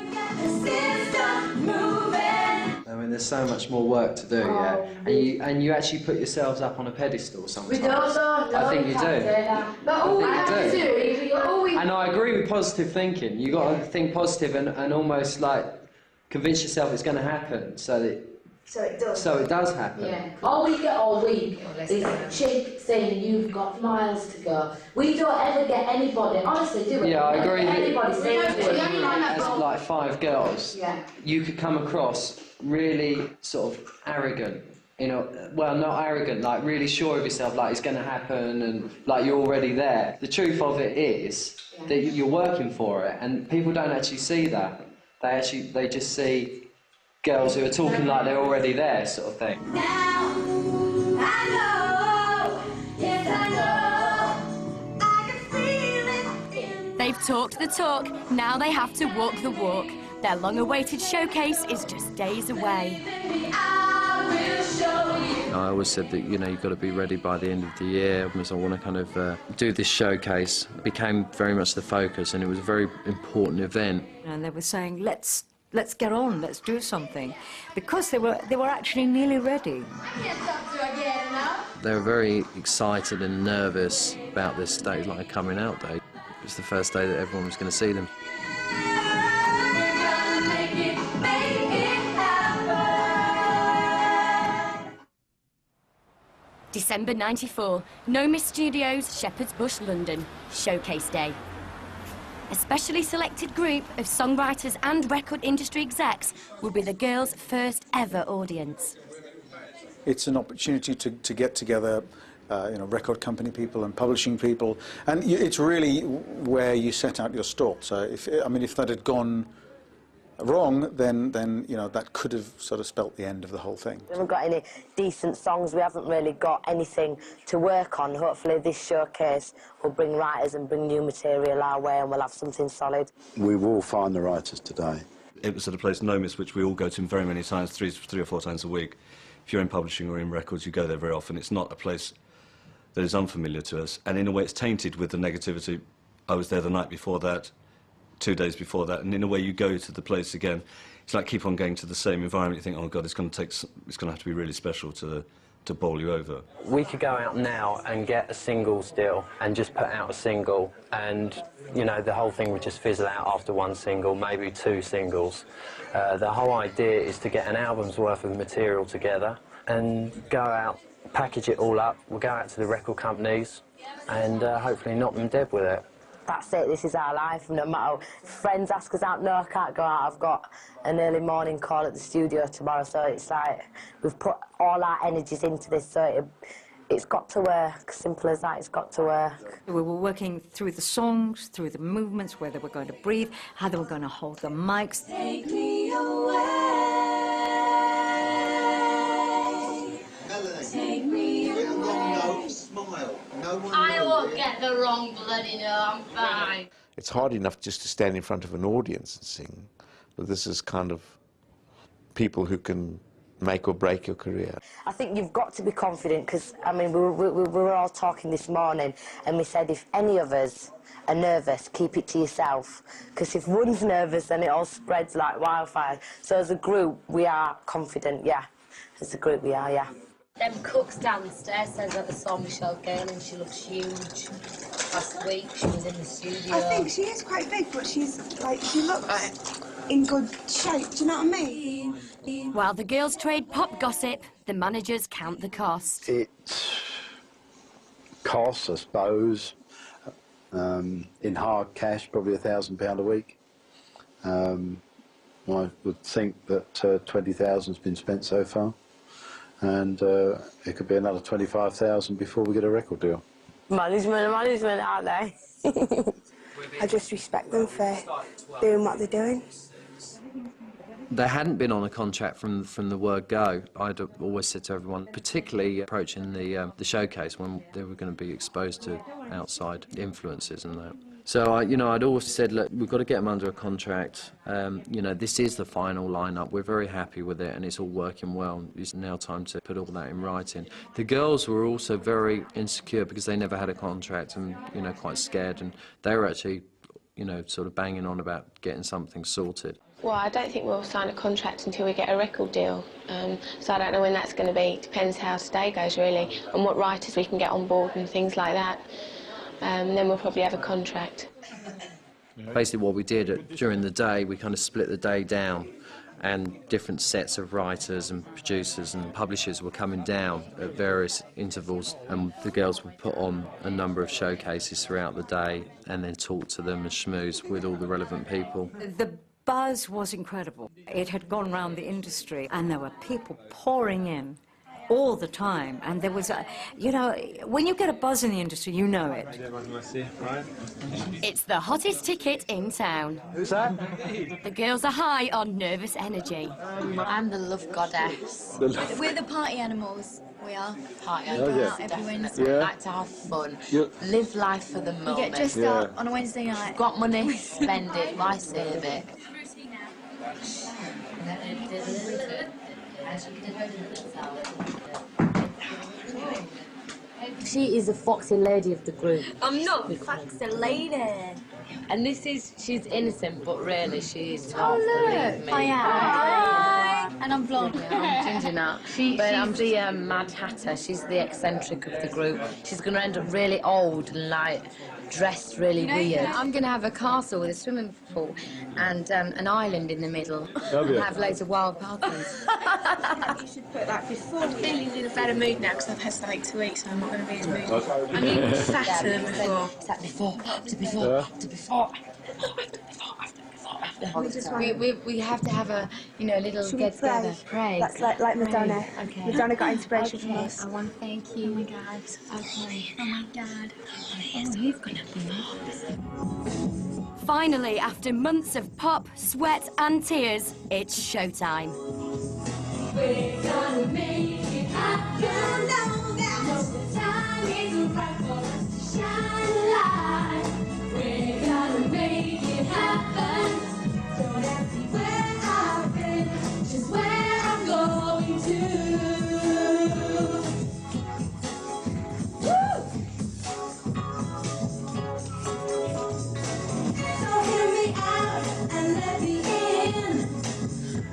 [SPEAKER 3] I mean, there's so much more work to do, yeah. And you actually put yourselves up on a pedestal sometimes.
[SPEAKER 5] We don't.
[SPEAKER 3] I think you do.
[SPEAKER 5] But all we have to do.
[SPEAKER 3] And I agree with positive thinking. You got to think positive and almost like convince yourself it's going to happen, so it does happen.
[SPEAKER 5] Yeah. All we get all week is Chick saying you've got miles to go. We don't ever get anybody, honestly, do we?
[SPEAKER 3] Yeah, I agree.
[SPEAKER 5] Anybody saying
[SPEAKER 3] As like 5 girls, you could come across really sort of arrogant. You know, well, not arrogant, like really sure of yourself, like it's going to happen and like you're already there. The truth of it is that you're working for it, and people don't actually see that. They just see girls who are talking like they're already there, sort of thing.
[SPEAKER 16] Now, I know, yes I know, I can feel it.
[SPEAKER 2] They've talked the talk, now they have to walk the walk. Their long-awaited showcase is just days away.
[SPEAKER 3] I always said that, you know, you've got to be ready by the end of the year, because I want to kind of do this showcase. It became very much the focus, and it was a very important event.
[SPEAKER 10] And they were saying, let's get on, let's do something, because they were actually nearly ready.
[SPEAKER 3] They were very excited and nervous about this day, like a coming out day. It was the first day that everyone was going to see them.
[SPEAKER 2] December '94, Nomis Studios, Shepherd's Bush, London, Showcase Day. A specially selected group of songwriters and record industry execs will be the girls' first ever audience.
[SPEAKER 4] It's an opportunity to get together, you know, record company people and publishing people, and it's really where you set out your stall. So if that had gone wrong, then you know, that could have sort of spelt the end of the whole thing.
[SPEAKER 1] We haven't got any decent songs, we haven't really got anything to work on. Hopefully this showcase will bring writers and bring new material our way, and we'll have something solid.
[SPEAKER 8] We will find the writers today.
[SPEAKER 20] It was at a place, Nomis, which we all go to very many times, three or four times a week. If you're in publishing or in records, you go there very often. It's not a place that is unfamiliar to us, and in a way it's tainted with the negativity. I was there the night before that, 2 days before that, and in a way you go to the place again. It's like keep on going to the same environment. You think, oh God, it's going to have to be really special to bowl you over.
[SPEAKER 14] We could go out now and get a singles deal and just put out a single, and you know, the whole thing would just fizzle out after 1 single, maybe 2 singles. The whole idea is to get an album's worth of material together and go out, package it all up. We'll go out to the record companies and hopefully knock them dead with it.
[SPEAKER 1] That's it, this is our life. No matter if friends ask us out, no, I can't go out. I've got an early morning call at the studio tomorrow, so it's like we've put all our energies into this, so It's got to work, simple as that, it's got to work.
[SPEAKER 10] We were working through the songs, through the movements, where they were going to breathe, how they were going to hold the mics.
[SPEAKER 16] Take me away. Take me away.
[SPEAKER 17] Smile.
[SPEAKER 16] I won't get the wrong bloody no, I'm fine.
[SPEAKER 17] It's hard enough just to stand in front of an audience and sing, but this is kind of people who can make or break your career.
[SPEAKER 1] I think you've got to be confident, because, I mean, we were all talking this morning, and we said if any of us are nervous, keep it to yourself, because if one's nervous, then it all spreads like wildfire. So as a group, we are confident, yeah. As a group, we are, yeah.
[SPEAKER 5] Them cooks downstairs says that I saw Michelle Gale and she looks huge. Last week she was in the studio.
[SPEAKER 6] I think she is quite big, but she's like, she looks in good shape, do you know what I mean?
[SPEAKER 2] While the girls trade pop gossip, the managers count the cost.
[SPEAKER 8] It costs, I suppose, in hard cash, probably £1,000 a week. I would think that 20,000's been spent so far, and it could be another 25,000 before we get a record deal.
[SPEAKER 1] Management, aren't they?
[SPEAKER 6] I just respect them for doing what they're doing.
[SPEAKER 3] They hadn't been on a contract from the word go. I'd always said to everyone, particularly approaching the showcase when they were going to be exposed to outside influences and that. So I'd always said, look, we've got to get them under a contract. This is the final lineup. We're very happy with it, and it's all working well. It's now time to put all that in writing. The girls were also very insecure because they never had a contract and quite scared, and they were actually sort of banging on about getting something sorted.
[SPEAKER 21] Well, I don't think we'll sign a contract until we get a record deal, so I don't know when that's going to be. Depends how today goes, really, and what writers we can get on board and things like that. Then we'll probably have a contract.
[SPEAKER 3] Basically what we did during the day, we kind of split the day down, and different sets of writers and producers and publishers were coming down at various intervals, and the girls would put on a number of showcases throughout the day and then talk to them and schmooze with all the relevant people.
[SPEAKER 10] The buzz was incredible. It had gone round the industry, and there were people pouring in all the time, and there was when you get a buzz in the industry, you know it.
[SPEAKER 2] It's the hottest ticket in town.
[SPEAKER 17] Who's that?
[SPEAKER 2] The girls are high on nervous energy.
[SPEAKER 5] I'm the love goddess.
[SPEAKER 12] We're the party animals. We are.
[SPEAKER 5] Party
[SPEAKER 12] We go
[SPEAKER 5] animals.
[SPEAKER 12] out every Wednesday.
[SPEAKER 5] We like to have fun. Live life for the moment.
[SPEAKER 12] We get dressed up on a Wednesday night.
[SPEAKER 5] If you've got money, spend it. Why save it? She is a foxy lady of the group.
[SPEAKER 12] I'm not foxy lady.
[SPEAKER 5] And she's innocent, but really she's
[SPEAKER 12] Oh,
[SPEAKER 5] not,
[SPEAKER 12] look.
[SPEAKER 5] believe me.
[SPEAKER 12] I am. Hi. And I'm blonde.
[SPEAKER 5] I'm ginger now. She's the Mad Hatter. She's the eccentric of the group. She's going to end up really old and dressed really weird. I'm going to have a castle with a swimming pool and an island in the middle. And have loads of wild parties.
[SPEAKER 6] You should put that before.
[SPEAKER 21] I'm feeling in a better mood now because I've had something to eat, so I'm not going to be as moody. I'm even fatter than before.
[SPEAKER 5] Is that before? After before? After before? We have to have a little
[SPEAKER 6] Should
[SPEAKER 5] get
[SPEAKER 6] we pray?
[SPEAKER 5] together. Pray.
[SPEAKER 6] That's like Madonna.
[SPEAKER 5] Okay.
[SPEAKER 6] Madonna got inspiration from us.
[SPEAKER 5] I want to thank you.
[SPEAKER 12] Oh my God.
[SPEAKER 5] Okay.
[SPEAKER 12] Oh my God.
[SPEAKER 5] Oh, he's gonna be.
[SPEAKER 2] Finally, after months of pop, sweat and tears, it's showtime.
[SPEAKER 16] We're gonna make it happen. Know that the time is right for us to shine a light. We're gonna make it happen. Don't ask me where I've been, just where I'm going to. Woo! So hear me out and let me in.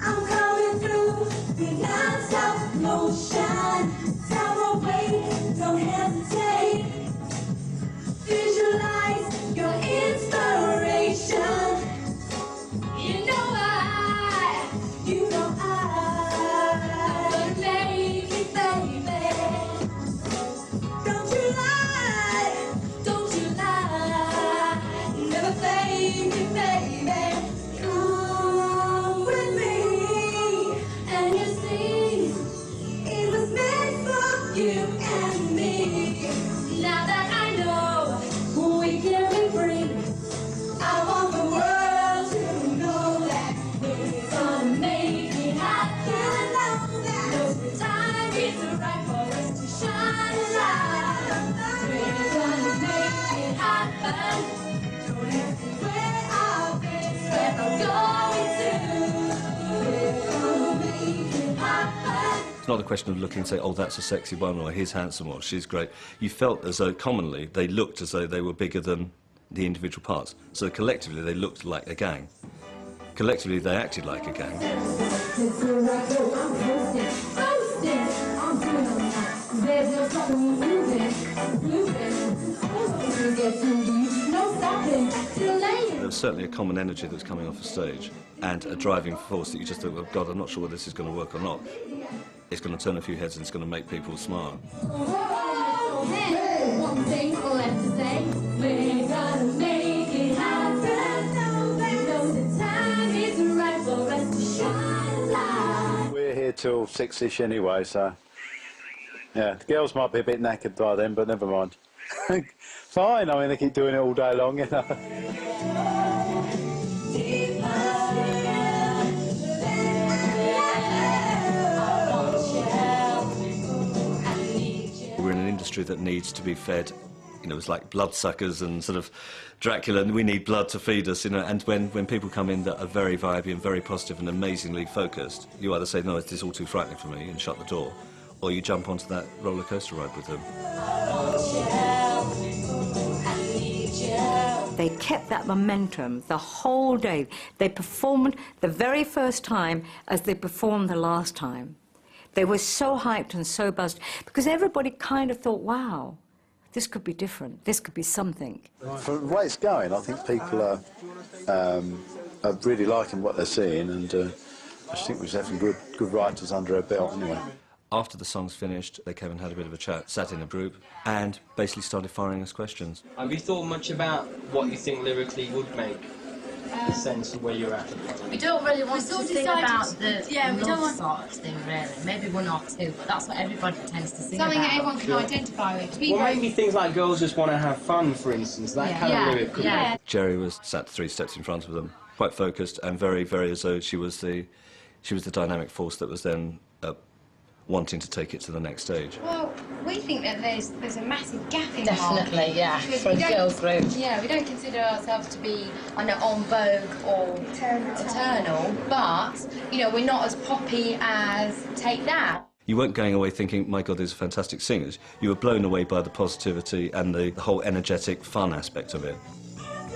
[SPEAKER 16] I'm coming through, we can't stop, no
[SPEAKER 20] It's not a question of looking and say, oh, that's a sexy one, or he's handsome, or she's great. You felt as though commonly they looked as though they were bigger than the individual parts. So collectively they looked like a gang. Collectively they acted like a gang. There was certainly a common energy that was coming off the stage, and a driving force that you just thought, well, God, I'm not sure whether this is going to work or not. It's going to turn a few heads and it's going to make people smile.
[SPEAKER 16] One thing left to say, we're gonna make it happen. You know the time is right for us to shine light.
[SPEAKER 8] We're here till 6-ish anyway, so... Yeah, the girls might be a bit knackered by then, but never mind. Fine, I mean, they keep doing it all day long, you know.
[SPEAKER 20] We're in an industry that needs to be fed, you know, it's like bloodsuckers and sort of Dracula, and we need blood to feed us, you know, and when people come in that are very vibey and very positive and amazingly focused, you either say, no, this is all too frightening for me, and shut the door, or you jump onto that roller coaster ride with them.
[SPEAKER 10] They kept that momentum the whole day. They performed the very first time as they performed the last time. They were so hyped and so buzzed, because everybody kind of thought, wow, this could be different, this could be something.
[SPEAKER 8] For the way it's going, I think people are really liking what they're seeing, and I just think we're having good writers under our belt anyway.
[SPEAKER 20] After the song's finished, they came and had a bit of a chat, sat in a group, and basically started firing us questions.
[SPEAKER 11] Have you thought much about what you think lyrically would make the sense of where you're at?
[SPEAKER 5] We don't really want to sing about the
[SPEAKER 19] we don't want
[SPEAKER 5] sort of thing, really. Maybe one or two, but that's what everybody tends to sing
[SPEAKER 19] something
[SPEAKER 5] about.
[SPEAKER 19] that everyone can identify with.
[SPEAKER 11] Well, maybe things like girls just want to have fun, for instance. That kind of lyric could be.
[SPEAKER 20] Jerry was sat 3 steps in front of them, quite focused and very, very as though she was the dynamic force that was then wanting to take it to the next stage.
[SPEAKER 19] Well, we think that there's a massive gap in
[SPEAKER 5] Definitely,
[SPEAKER 19] the market.
[SPEAKER 5] yeah, for a girls' group.
[SPEAKER 19] Yeah, we don't consider ourselves to be, I know, on vogue or eternal, but, you know, we're not as poppy as Take That.
[SPEAKER 20] You weren't going away thinking, my God, these are fantastic singers. You were blown away by the positivity and the whole energetic, fun aspect of it.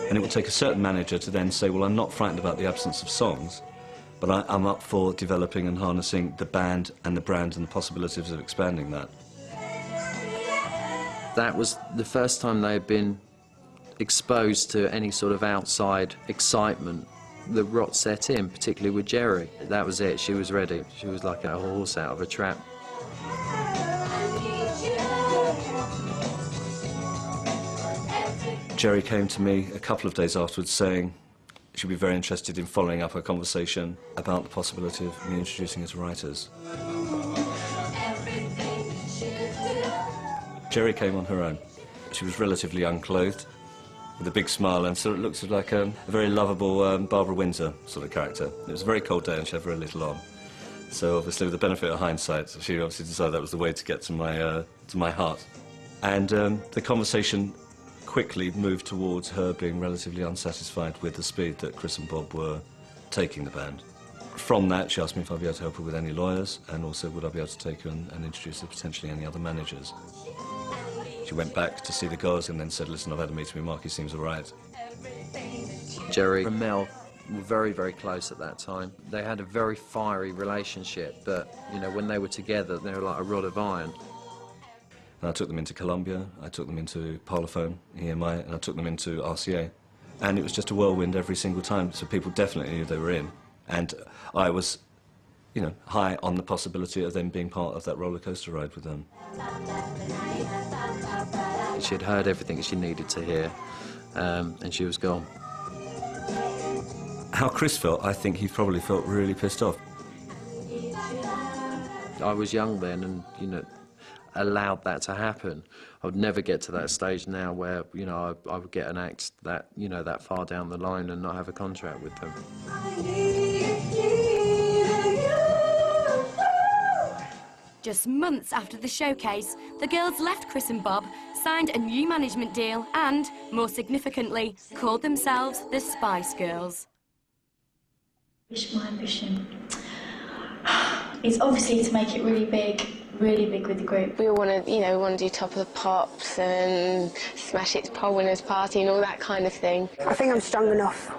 [SPEAKER 20] And it would take a certain manager to then say, well, I'm not frightened about the absence of songs, but I'm up for developing and harnessing the band and the brand and the possibilities of expanding that.
[SPEAKER 3] That was the first time they had been exposed to any sort of outside excitement. The rot set in, particularly with Jerry. That was it, she was ready. She was like a horse out of a trap.
[SPEAKER 20] Jerry came to me a couple of days afterwards saying she'd be very interested in following up a conversation about the possibility of me introducing us writers. Jerry came on her own. She was relatively unclothed, with a big smile, and sort of looked like a very lovable Barbara Windsor sort of character. It was a very cold day and she had very little on. So obviously, with the benefit of hindsight, she obviously decided that was the way to get to my heart. And the conversation quickly moved towards her being relatively unsatisfied with the speed that Chris and Bob were taking the band. From that, she asked me if I'd be able to help her with any lawyers, and also would I be able to take her and introduce her to potentially any other managers. She went back to see the girls and then said, listen, I've had a meeting with Mark, he seems all right.
[SPEAKER 3] Jerry and Mel were very, very close at that time. They had a very fiery relationship, but, you know, when they were together, they were like a rod of iron.
[SPEAKER 20] And I took them into Columbia, I took them into Parlophone, EMI, and I took them into RCA. And it was just a whirlwind every single time, so people definitely knew they were in. And I was, you know, high on the possibility of them being part of that roller coaster ride with them.
[SPEAKER 3] She had heard everything she needed to hear, and she was gone.
[SPEAKER 20] How Chris felt, I think he probably felt really pissed off.
[SPEAKER 3] I was young then, and, you know, allowed that to happen. I would never get to that stage now where, you know, I would get an act that, you know, that far down the line and not have a contract with them.
[SPEAKER 2] Just months after the showcase, the girls left Chris and Bob, signed a new management deal and, more significantly, called themselves the Spice Girls.
[SPEAKER 12] My ambition is obviously to make it really big with the group.
[SPEAKER 21] We all want to, you know, want to do Top of the Pops and Smash It's Poll Winners Party and all that kind of thing.
[SPEAKER 6] I think I'm strong enough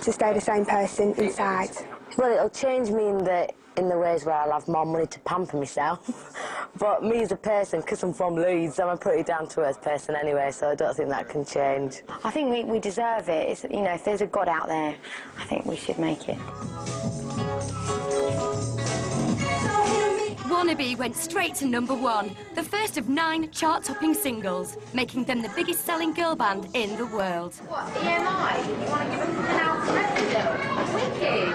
[SPEAKER 6] to stay the same person inside.
[SPEAKER 1] Well, it'll change me in the ways where I'll have more money to pamper myself. But me as a person, because I'm from Leeds, I'm a pretty down-to-earth person anyway, so I don't think that can change. I think we deserve it. It's, you know, if there's a God out there, I think we should make it.
[SPEAKER 2] Wannabe went straight to #1, the first of 9 chart-topping singles, making them the biggest-selling girl band in the world.
[SPEAKER 19] What, EMI? You want to give us an out wicked?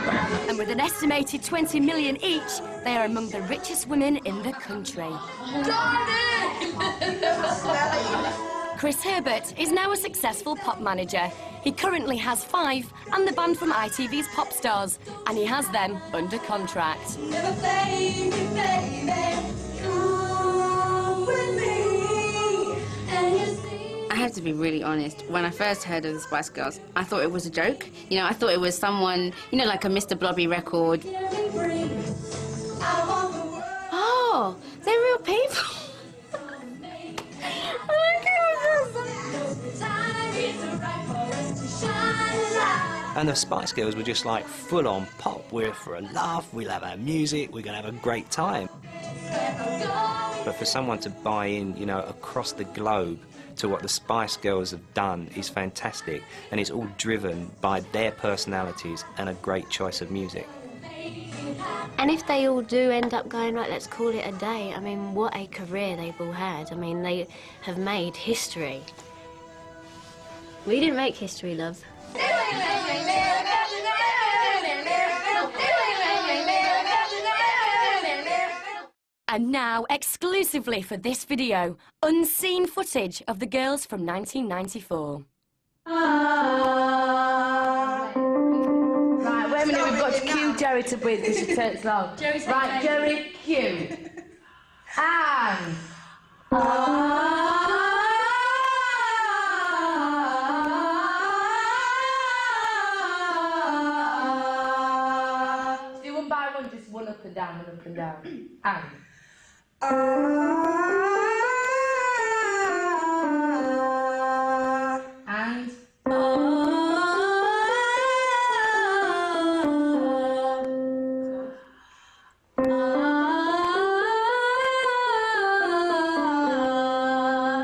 [SPEAKER 2] And with an estimated 20 million each, they are among the richest women in the country. Chris Herbert is now a successful pop manager. He currently has 5 and the band from ITV's Pop Stars, and he has them under contract.
[SPEAKER 13] I have to be really honest. When I first heard of the Spice Girls, I thought it was a joke. You know, I thought it was someone, you know, like a Mr. Blobby record. Oh, they're real people.
[SPEAKER 22] And the Spice Girls were just like full-on pop. We're for a laugh, we'll have our music, we're going to have a great time. But for someone to buy in, you know, across the globe to what the Spice Girls have done is fantastic. And it's all driven by their personalities and a great choice of music.
[SPEAKER 15] And if they all do end up going, right, let's call it a day, I mean, what a career they've all had. I mean, they have made history. We didn't make history, love.
[SPEAKER 2] And now, exclusively for this video, unseen footage of the girls from 1994.
[SPEAKER 19] Right, wait a minute, we've got to cue Jerry to breathe because she takes long. Right, Jerry, cue. And... do one by one, just one up and down, one up and down. And... and...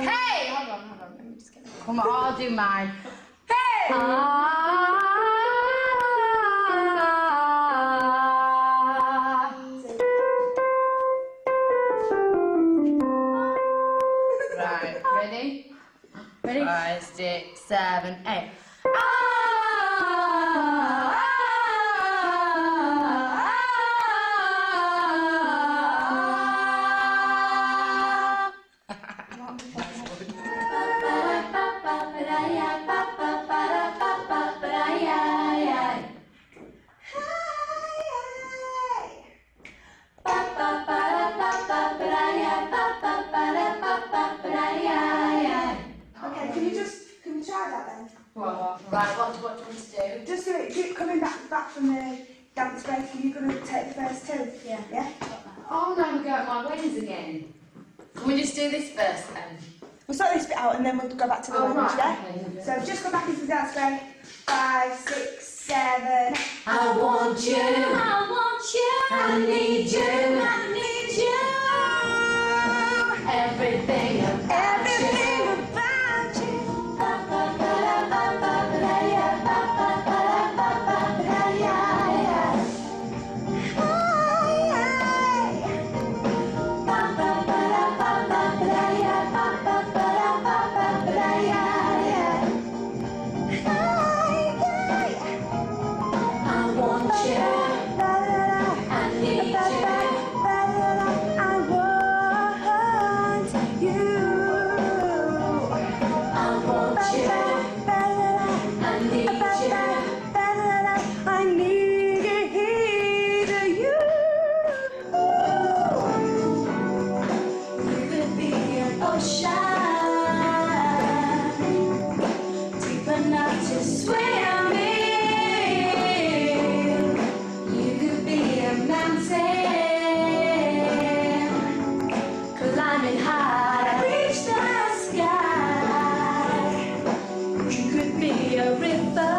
[SPEAKER 19] Hey! Hold on, let me just get it. Come on, I'll do mine. Hey! Right, ready? Ready? 5, 6, 7, 8.
[SPEAKER 6] Okay, can we try that then?
[SPEAKER 19] What? Right, what do you want to do?
[SPEAKER 6] Just do it, coming back from the dance break, are you going to take the first 2?
[SPEAKER 19] Yeah.
[SPEAKER 6] Yeah?
[SPEAKER 19] Oh no, we're going at my weddings again. Can we just do this first then?
[SPEAKER 6] We'll sort this bit out and then we'll go back to the
[SPEAKER 19] Oh,
[SPEAKER 6] weddings,
[SPEAKER 19] right,
[SPEAKER 6] yeah?
[SPEAKER 19] okay.
[SPEAKER 6] So just go back into the dance break. 5, 6, 7.
[SPEAKER 16] I want you, I want you, I need you, I need you. Everything about you. I want you, I need you. climbing high, reach the sky. You could be a river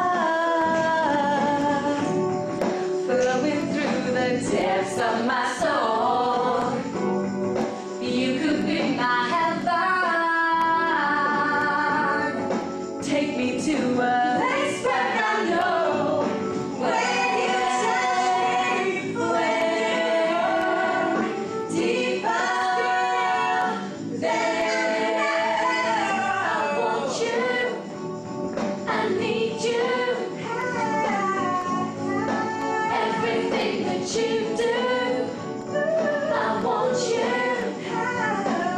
[SPEAKER 16] flowing through the depths of my soul. You could be my heaven. Take me to a place where I know when you touch me, when deeper than I want you, I need you. Everything that you do, I want you,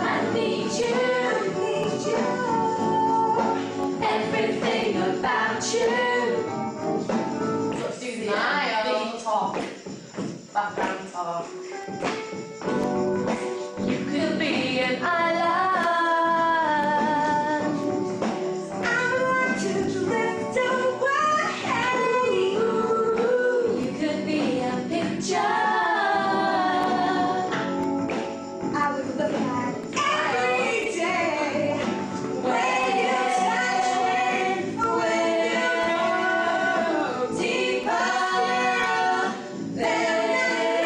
[SPEAKER 16] I need you, everything about you.
[SPEAKER 5] Let's do the big talk, background talk.
[SPEAKER 16] You could be an island. I want you to drift away. You could be a picture I would look at every day. When you touch me, when you go deeper than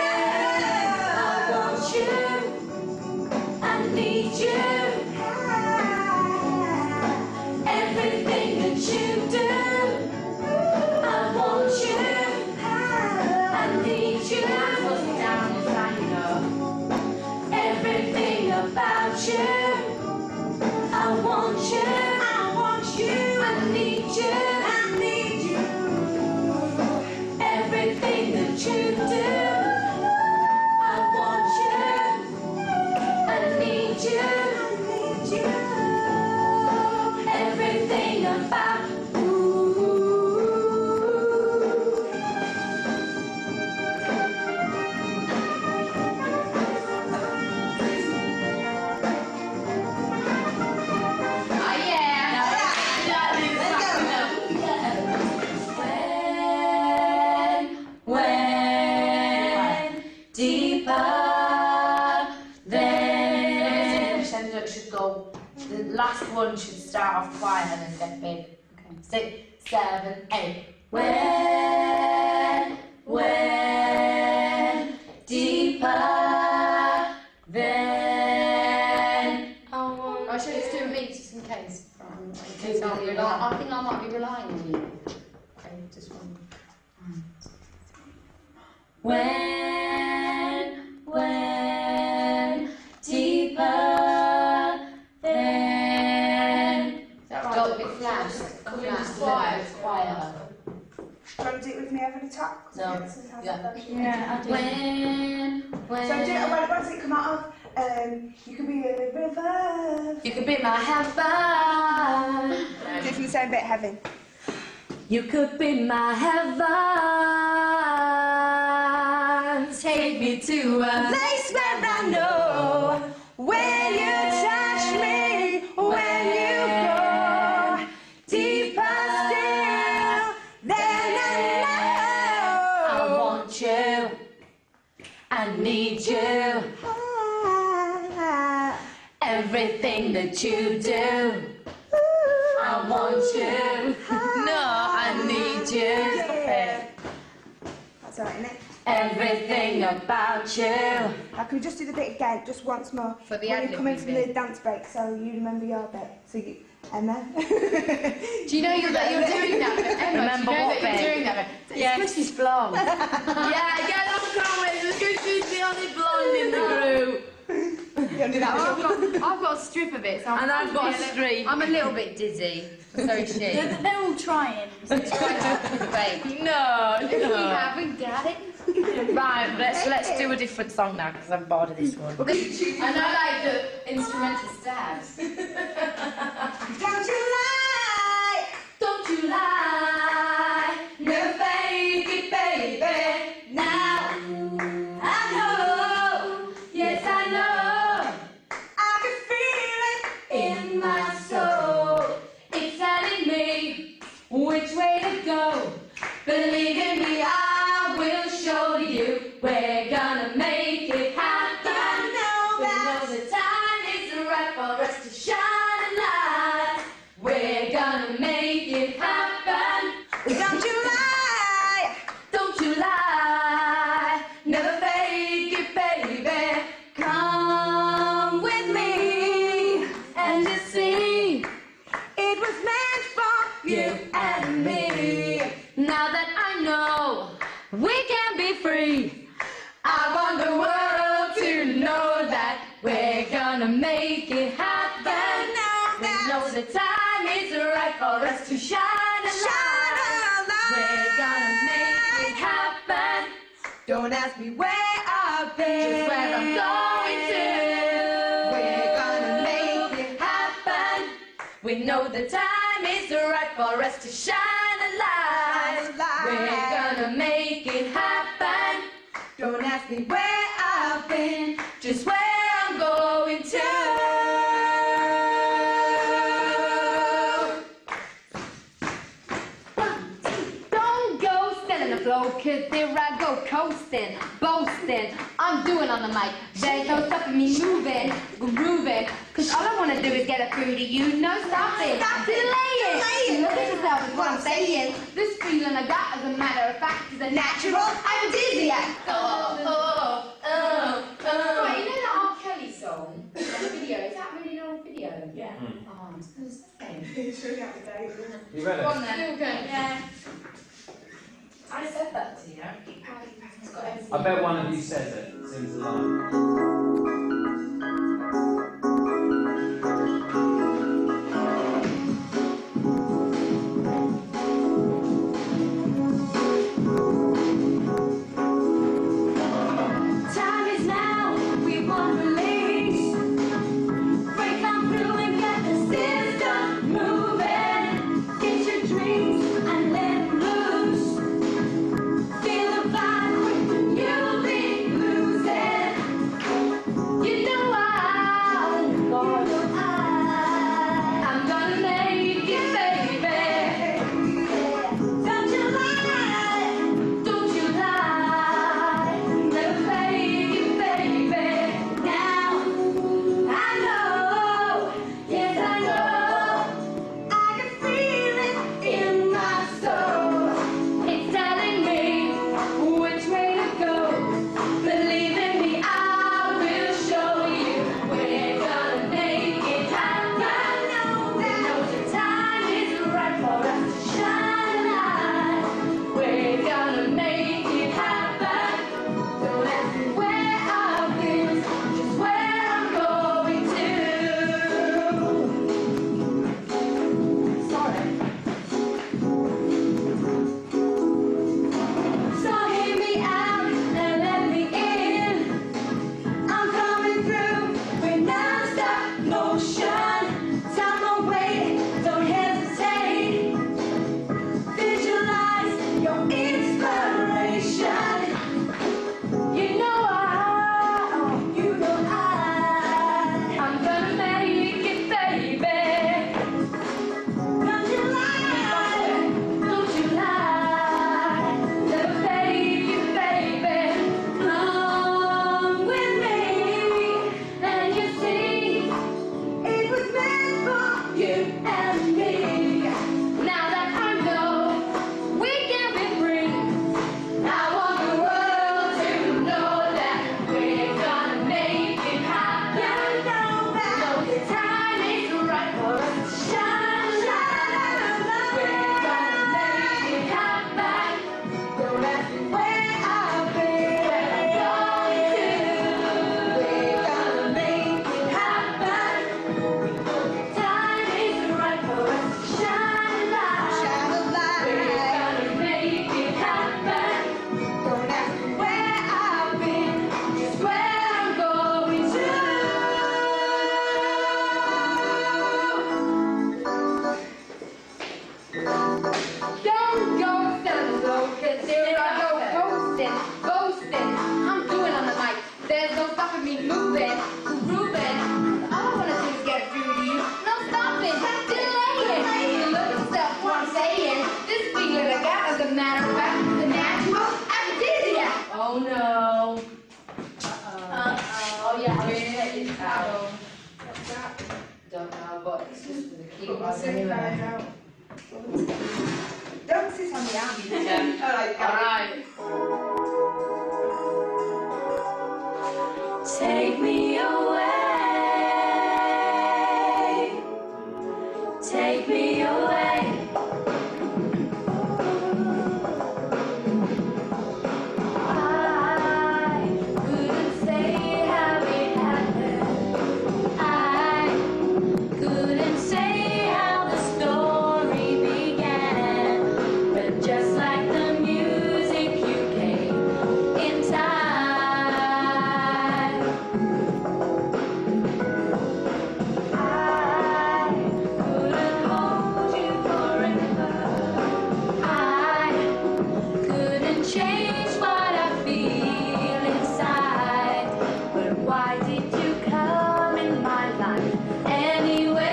[SPEAKER 16] I want you, I need you. Everything that you do, I want you, I need you.
[SPEAKER 5] Down and stand up.
[SPEAKER 16] Everything about you, I want you, I need you, I need you. Everything that you do, I want you, I need you, everything about when deeper than.
[SPEAKER 5] It should go. The last one should start off quiet and then get big. Okay. 6, 7, 8.
[SPEAKER 16] When deeper than.
[SPEAKER 5] I should just do me just in case. In case I think I might be relying on you. Okay, just one.
[SPEAKER 16] When deeper than.
[SPEAKER 5] Is that right? Go a bit flat. Quiet. Quiet.
[SPEAKER 6] Do you want to do it with me over the top?
[SPEAKER 5] No.
[SPEAKER 6] Yeah,
[SPEAKER 16] I do. When.
[SPEAKER 6] So do it, where does it come out of? You could be a river.
[SPEAKER 16] You could be my heaven.
[SPEAKER 6] Do it from the same bit, heaven.
[SPEAKER 16] You could be my heaven. Take me to a place where I know when you touch me, when you go deeper still, then I know I want you, I need you. Everything that you do, I want you. No, I need you.
[SPEAKER 6] That's alright, innit?
[SPEAKER 16] Everything about you.
[SPEAKER 6] Can we just do the bit again, just once more?
[SPEAKER 5] For the
[SPEAKER 6] when you
[SPEAKER 5] ad-lib
[SPEAKER 6] come in from
[SPEAKER 5] bit.
[SPEAKER 6] the dance break, so you remember your bit. So you, Emma.
[SPEAKER 5] Do you know that you're doing that? Emma,
[SPEAKER 16] Remember
[SPEAKER 5] do you know
[SPEAKER 16] what
[SPEAKER 5] that
[SPEAKER 16] bit?
[SPEAKER 5] you're doing that?
[SPEAKER 16] Yeah.
[SPEAKER 5] Chrissy's blonde. yeah, that's coming. Chrissy's the only blonde in the group. I've got a strip of it, so
[SPEAKER 16] And I've got a streak.
[SPEAKER 5] I'm a little bit dizzy. So is she.
[SPEAKER 12] They're all trying.
[SPEAKER 5] Babe.
[SPEAKER 16] No,
[SPEAKER 5] We haven't got it. Right, let's do a different song now because I'm bored of this one. And I like the instrumental stairs.
[SPEAKER 16] Don't you lie, don't you lie, never fake it, baby. Now I know, yes I know, I can feel it in my soul. It's telling me which way to go. Believe in me, I will show you. We're gonna make it happen. I know that the time us to shine a light. We're gonna make it happen. Don't you lie, don't you lie. Never fake it, baby. Come with me and just see. It was meant for you and me. Now that I know we can be free, I want the world to know that we're gonna make it happen. We know the time is right for us to shine a light. We're gonna make it happen. Don't ask me where I've been, just where I'm going to. We're gonna make it happen. We know the time is right for us to shine a light. We're gonna make it happen. Don't ask me where I've been, just where I'm going to. Don't go standing the floor, 'cause there I go coasting, boasting. I'm doing on the mic. There's no stopping me moving, grooving. 'Cause all I want to do is get it through to you. No stopping, delaying. Look at yourself is what I'm saying. This feeling I got, as a matter of fact, is a natural aphrodisiac. Right, you know that R. Kelly song? The video, is that really an old video? Yeah. Oh, it's going to say. It's really out of date, isn't it?
[SPEAKER 11] You ready?
[SPEAKER 16] Go on then. Okay. Yeah. I said that to you. It's got everything.
[SPEAKER 11] I bet one of you says it. Sings the line.
[SPEAKER 16] Time is now, we want release. Break on through and get the system moving. Get your dreams and let them loose. Feel the vibe, you'll be losing. You know I
[SPEAKER 19] You can sit anywhere.
[SPEAKER 6] Don't sit on the arm.
[SPEAKER 19] Yeah. Alright.
[SPEAKER 16] Take me away. Take me away. I couldn't say how it happened. I couldn't say how the story began. But just like the music, you came in time. Change what I feel inside, but why did you come in my life anyway?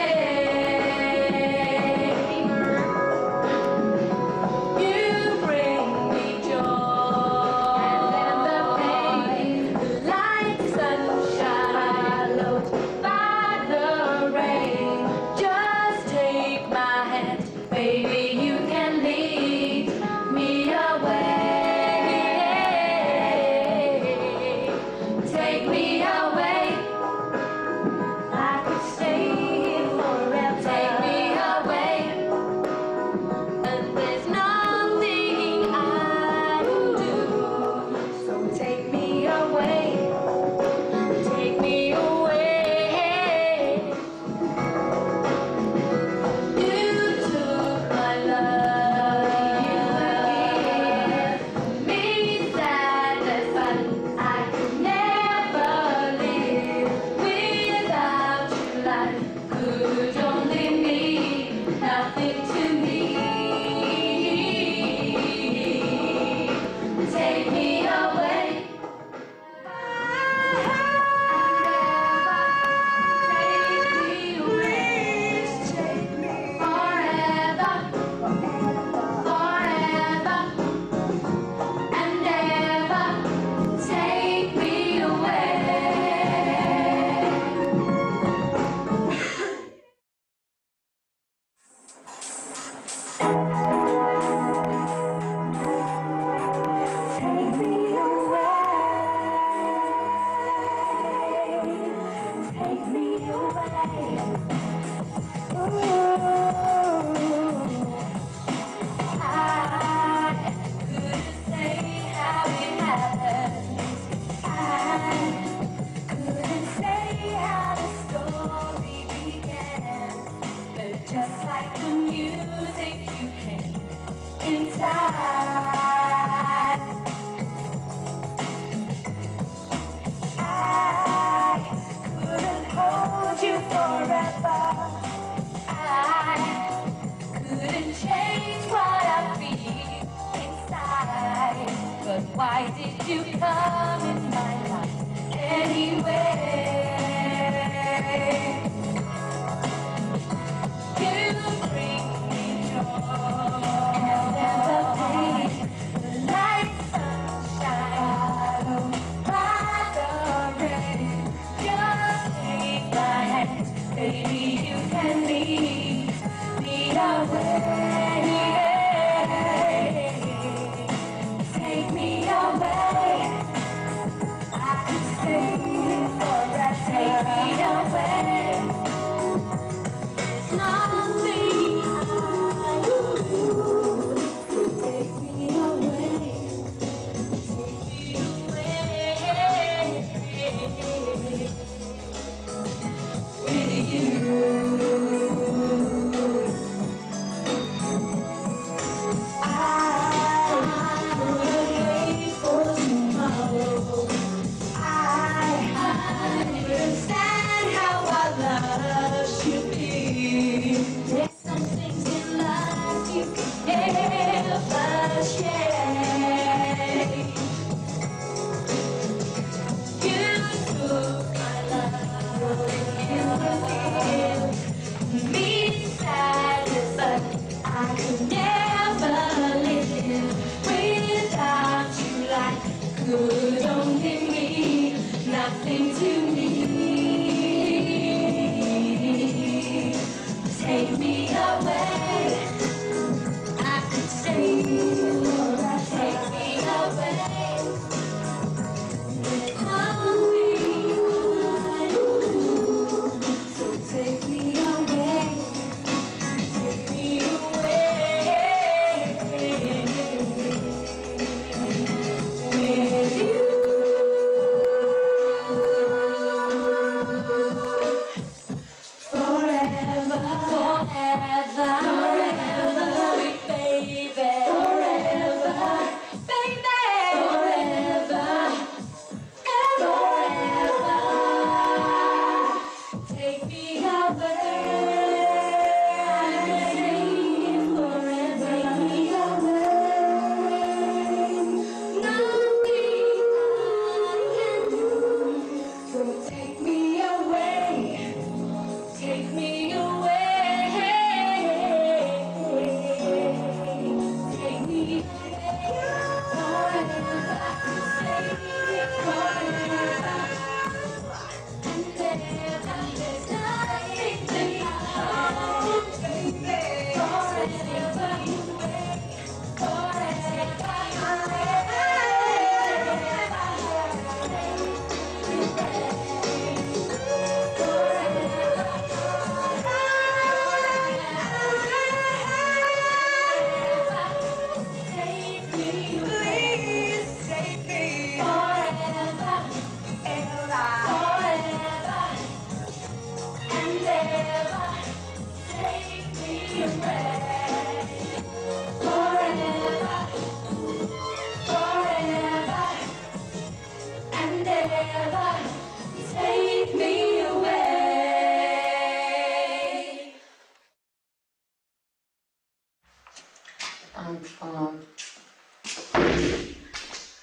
[SPEAKER 16] You bring me joy, and the pain, the light, sunshine, followed by the rain. Just take my hand, baby, you can lead me away. Take me away. I could stay here forever. Take me away. And there's nothing I can do. So take me away. Take me away. You took my love. You gave me sadness, but I could never live without you. Life could only mean nothing to me. Take me away. Take me away. Take me forever, forever and ever. Take me away. Take me away. Take me away. I couldn't say how it happened. I couldn't say how the story began. But just like the music, you came inside. I couldn't hold you forever. I couldn't change what I feel inside. But why did you come in my life anyway? You bring me joy, and the pain, the light, sunshine, by the rain. Just take my hand, baby, you can lead me away. Take me away. I could stay here forever. Take me away. There's nothing I can do. Take me away. Take me away. With you. take me away.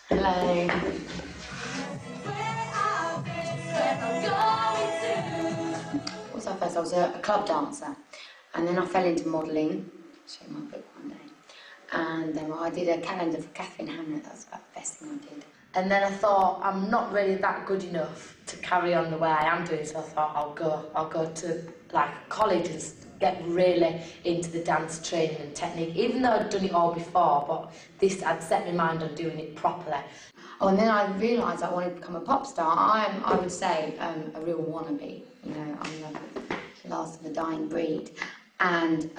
[SPEAKER 5] Hello. What's that first? I was a club dancer, and then I fell into modelling. Show my book one day, and then I did a calendar for Catherine Hamlet. That's about the best thing I did. And then I thought I'm not really that good enough to carry on the way I am doing, so I thought I'll go to like college and get really into the dance training and technique, even though I'd done it all before, but this, I'd set my mind on doing it properly. Oh, and then I realised I wanted to become a pop star. I would say, a real wannabe. You know, I'm the last of the dying breed. And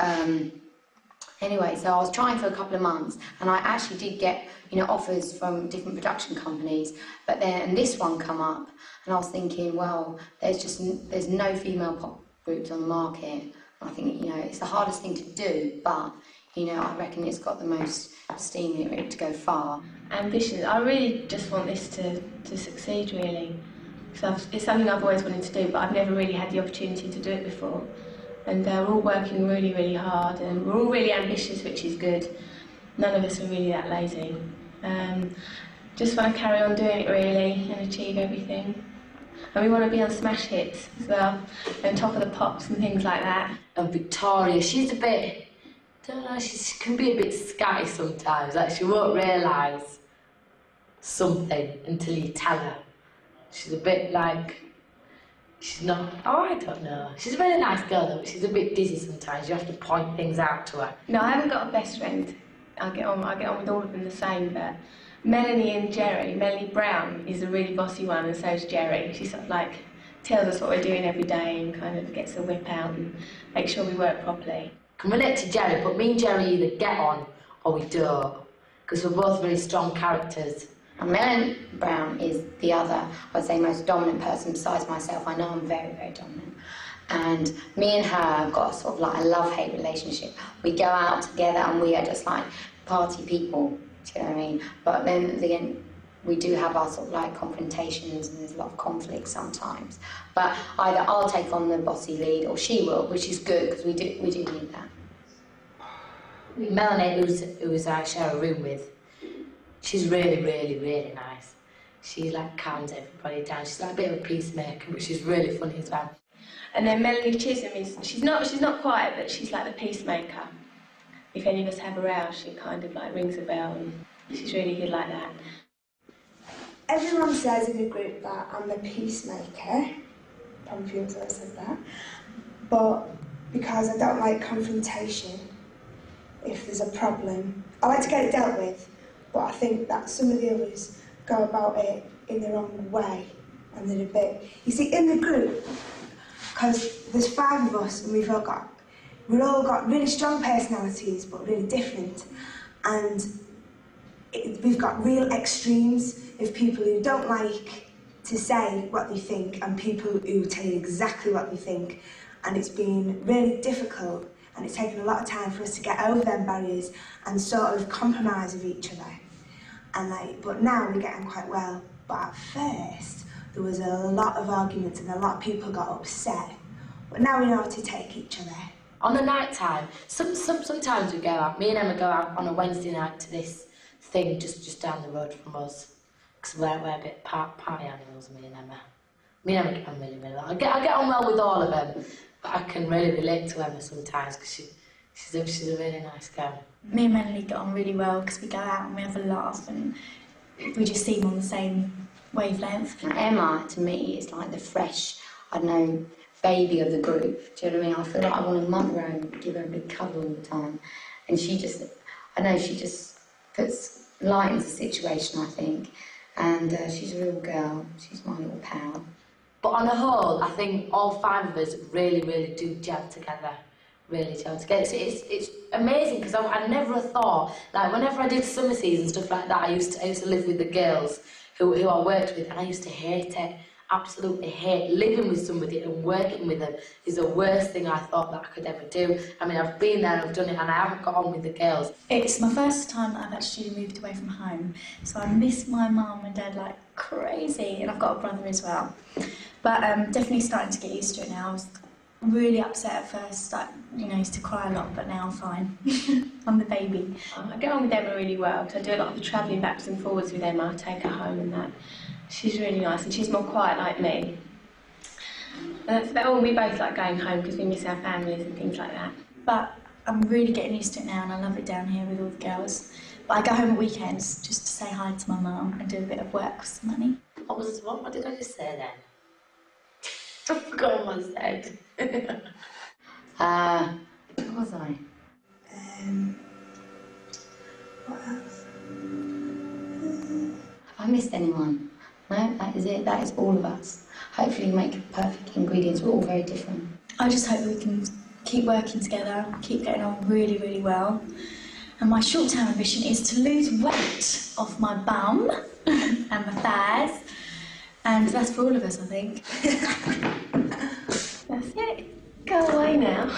[SPEAKER 5] anyway, so I was trying for a couple of months, and I actually did get, you know, offers from different production companies, but then this one come up, and I was thinking, well, there's no female pop groups on the market. I think, you know, it's the hardest thing to do, but, you know, I reckon it's got the most steam in it to go far.
[SPEAKER 7] Ambition. I really just want this to succeed, really. Because it's something I've always wanted to do, but I've never really had the opportunity to do it before. And we're all working really, really hard, and we're all really ambitious, which is good. None of us are really that lazy. Just want to carry on doing it, really, and achieve everything. And we want to be on smash hits as well, and top of the pops and things like that.
[SPEAKER 5] And Victoria, she's a bit, don't know, she can be a bit scatty sometimes, like she won't realise something until you tell her. She's a bit like, she's not, oh, I don't know. She's a really nice girl though, but she's a bit dizzy sometimes. You have to point things out to her.
[SPEAKER 7] No, I haven't got a best friend. I get on with all of them the same, but Melanie and Jerry, Melanie Brown is a really bossy one, and so is Jerry. She sort of like tells us what we're doing every day and kind of gets the whip out and makes sure we work properly.
[SPEAKER 5] Can relate to Jerry, but me and Jerry either get on or we don't, because we're both really strong characters. And Melanie Brown is the other, I'd say, most dominant person besides myself. I know I'm very, very dominant. And me and her have got sort of like a love-hate relationship. We go out together and we are just like party people. Do you know what I mean? But then again, we do have our sort of like confrontations, and there's a lot of conflict sometimes. But either I'll take on the bossy lead or she will, which is good because we do need that. Melanie, who I share a room with, she's really, really, really nice. She like calms everybody down. She's like a bit of a peacemaker, but she's really funny as well.
[SPEAKER 7] And then Melanie Chisholm is, she's not quiet, but she's like the peacemaker. If any of us have a row, she kind of like rings a bell, and she's really good like that.
[SPEAKER 6] Everyone says in the group that I'm the peacemaker. Probably feels I said that. But because I don't like confrontation, if there's a problem, I like to get it dealt with, but I think that some of the others go about it in the wrong way, and they're a bit... You see, in the group, because there's 5 of us, and we've all got really strong personalities, but really different, and we've got real extremes of people who don't like to say what they think, and people who tell you exactly what they think, and it's been really difficult, and it's taken a lot of time for us to get over them barriers and sort of compromise with each other. And but now we get on quite well. But at first, there was a lot of arguments and a lot of people got upset But now we know how to take each other.
[SPEAKER 5] On the night time, sometimes we go out. Me and Emma go out on a Wednesday night to this thing just down the road from us. Because we're a bit party animals, me and Emma. Me and Emma get on really well. I get on well with all of them, but I can really relate to Emma sometimes because she's a really nice girl.
[SPEAKER 12] Me and Melanie get on really well because we go out and we have a laugh and we just seem on the same wavelength.
[SPEAKER 9] Emma, to me, is like the fresh, I don't know, baby of the group. Do you know what I mean? I feel like I want to mother her and give her a big cuddle all the time. And she just, I know, she just puts light into the situation, I think. And she's a real girl. She's my little pal.
[SPEAKER 5] But on the whole, I think all 5 of us really do gel together. Really gel together. It's amazing because I never thought, like whenever I did summer season stuff like that, I used to live with the girls who I worked with, and I used to hate it. Absolutely hate living with somebody and working with them is the worst thing I thought that I could ever do. I mean, I've been there, I've done it, and I haven't got on with the girls.
[SPEAKER 12] It's my first time that I've actually moved away from home, so I miss my mum and dad like crazy, and I've got a brother as well. But definitely starting to get used to it now. I was really upset at first, like, you know, I used to cry a lot, but now I'm fine. I'm the baby.
[SPEAKER 7] I get on with Emma really well because I do a lot of the travelling backwards and forwards with Emma. I take her home and that. She's really nice and she's more quiet like me. And that's about all. We both like going home because we miss our families and things like that.
[SPEAKER 12] But I'm really getting used to it now and I love it down here with all the girls. But I go home at weekends just to say hi to my mum and do a bit of work for some money.
[SPEAKER 5] What did I just say then? I forgot what I said.
[SPEAKER 9] What was I?
[SPEAKER 6] What else?
[SPEAKER 9] Have I missed anyone? No, that is it. That is all of us. Hopefully we make perfect ingredients. We're all very different.
[SPEAKER 12] I just hope we can keep working together, keep getting on really well. And my short-term ambition is to lose weight off my bum and my thighs. And that's for all of us, I think.
[SPEAKER 7] That's it. Go away now.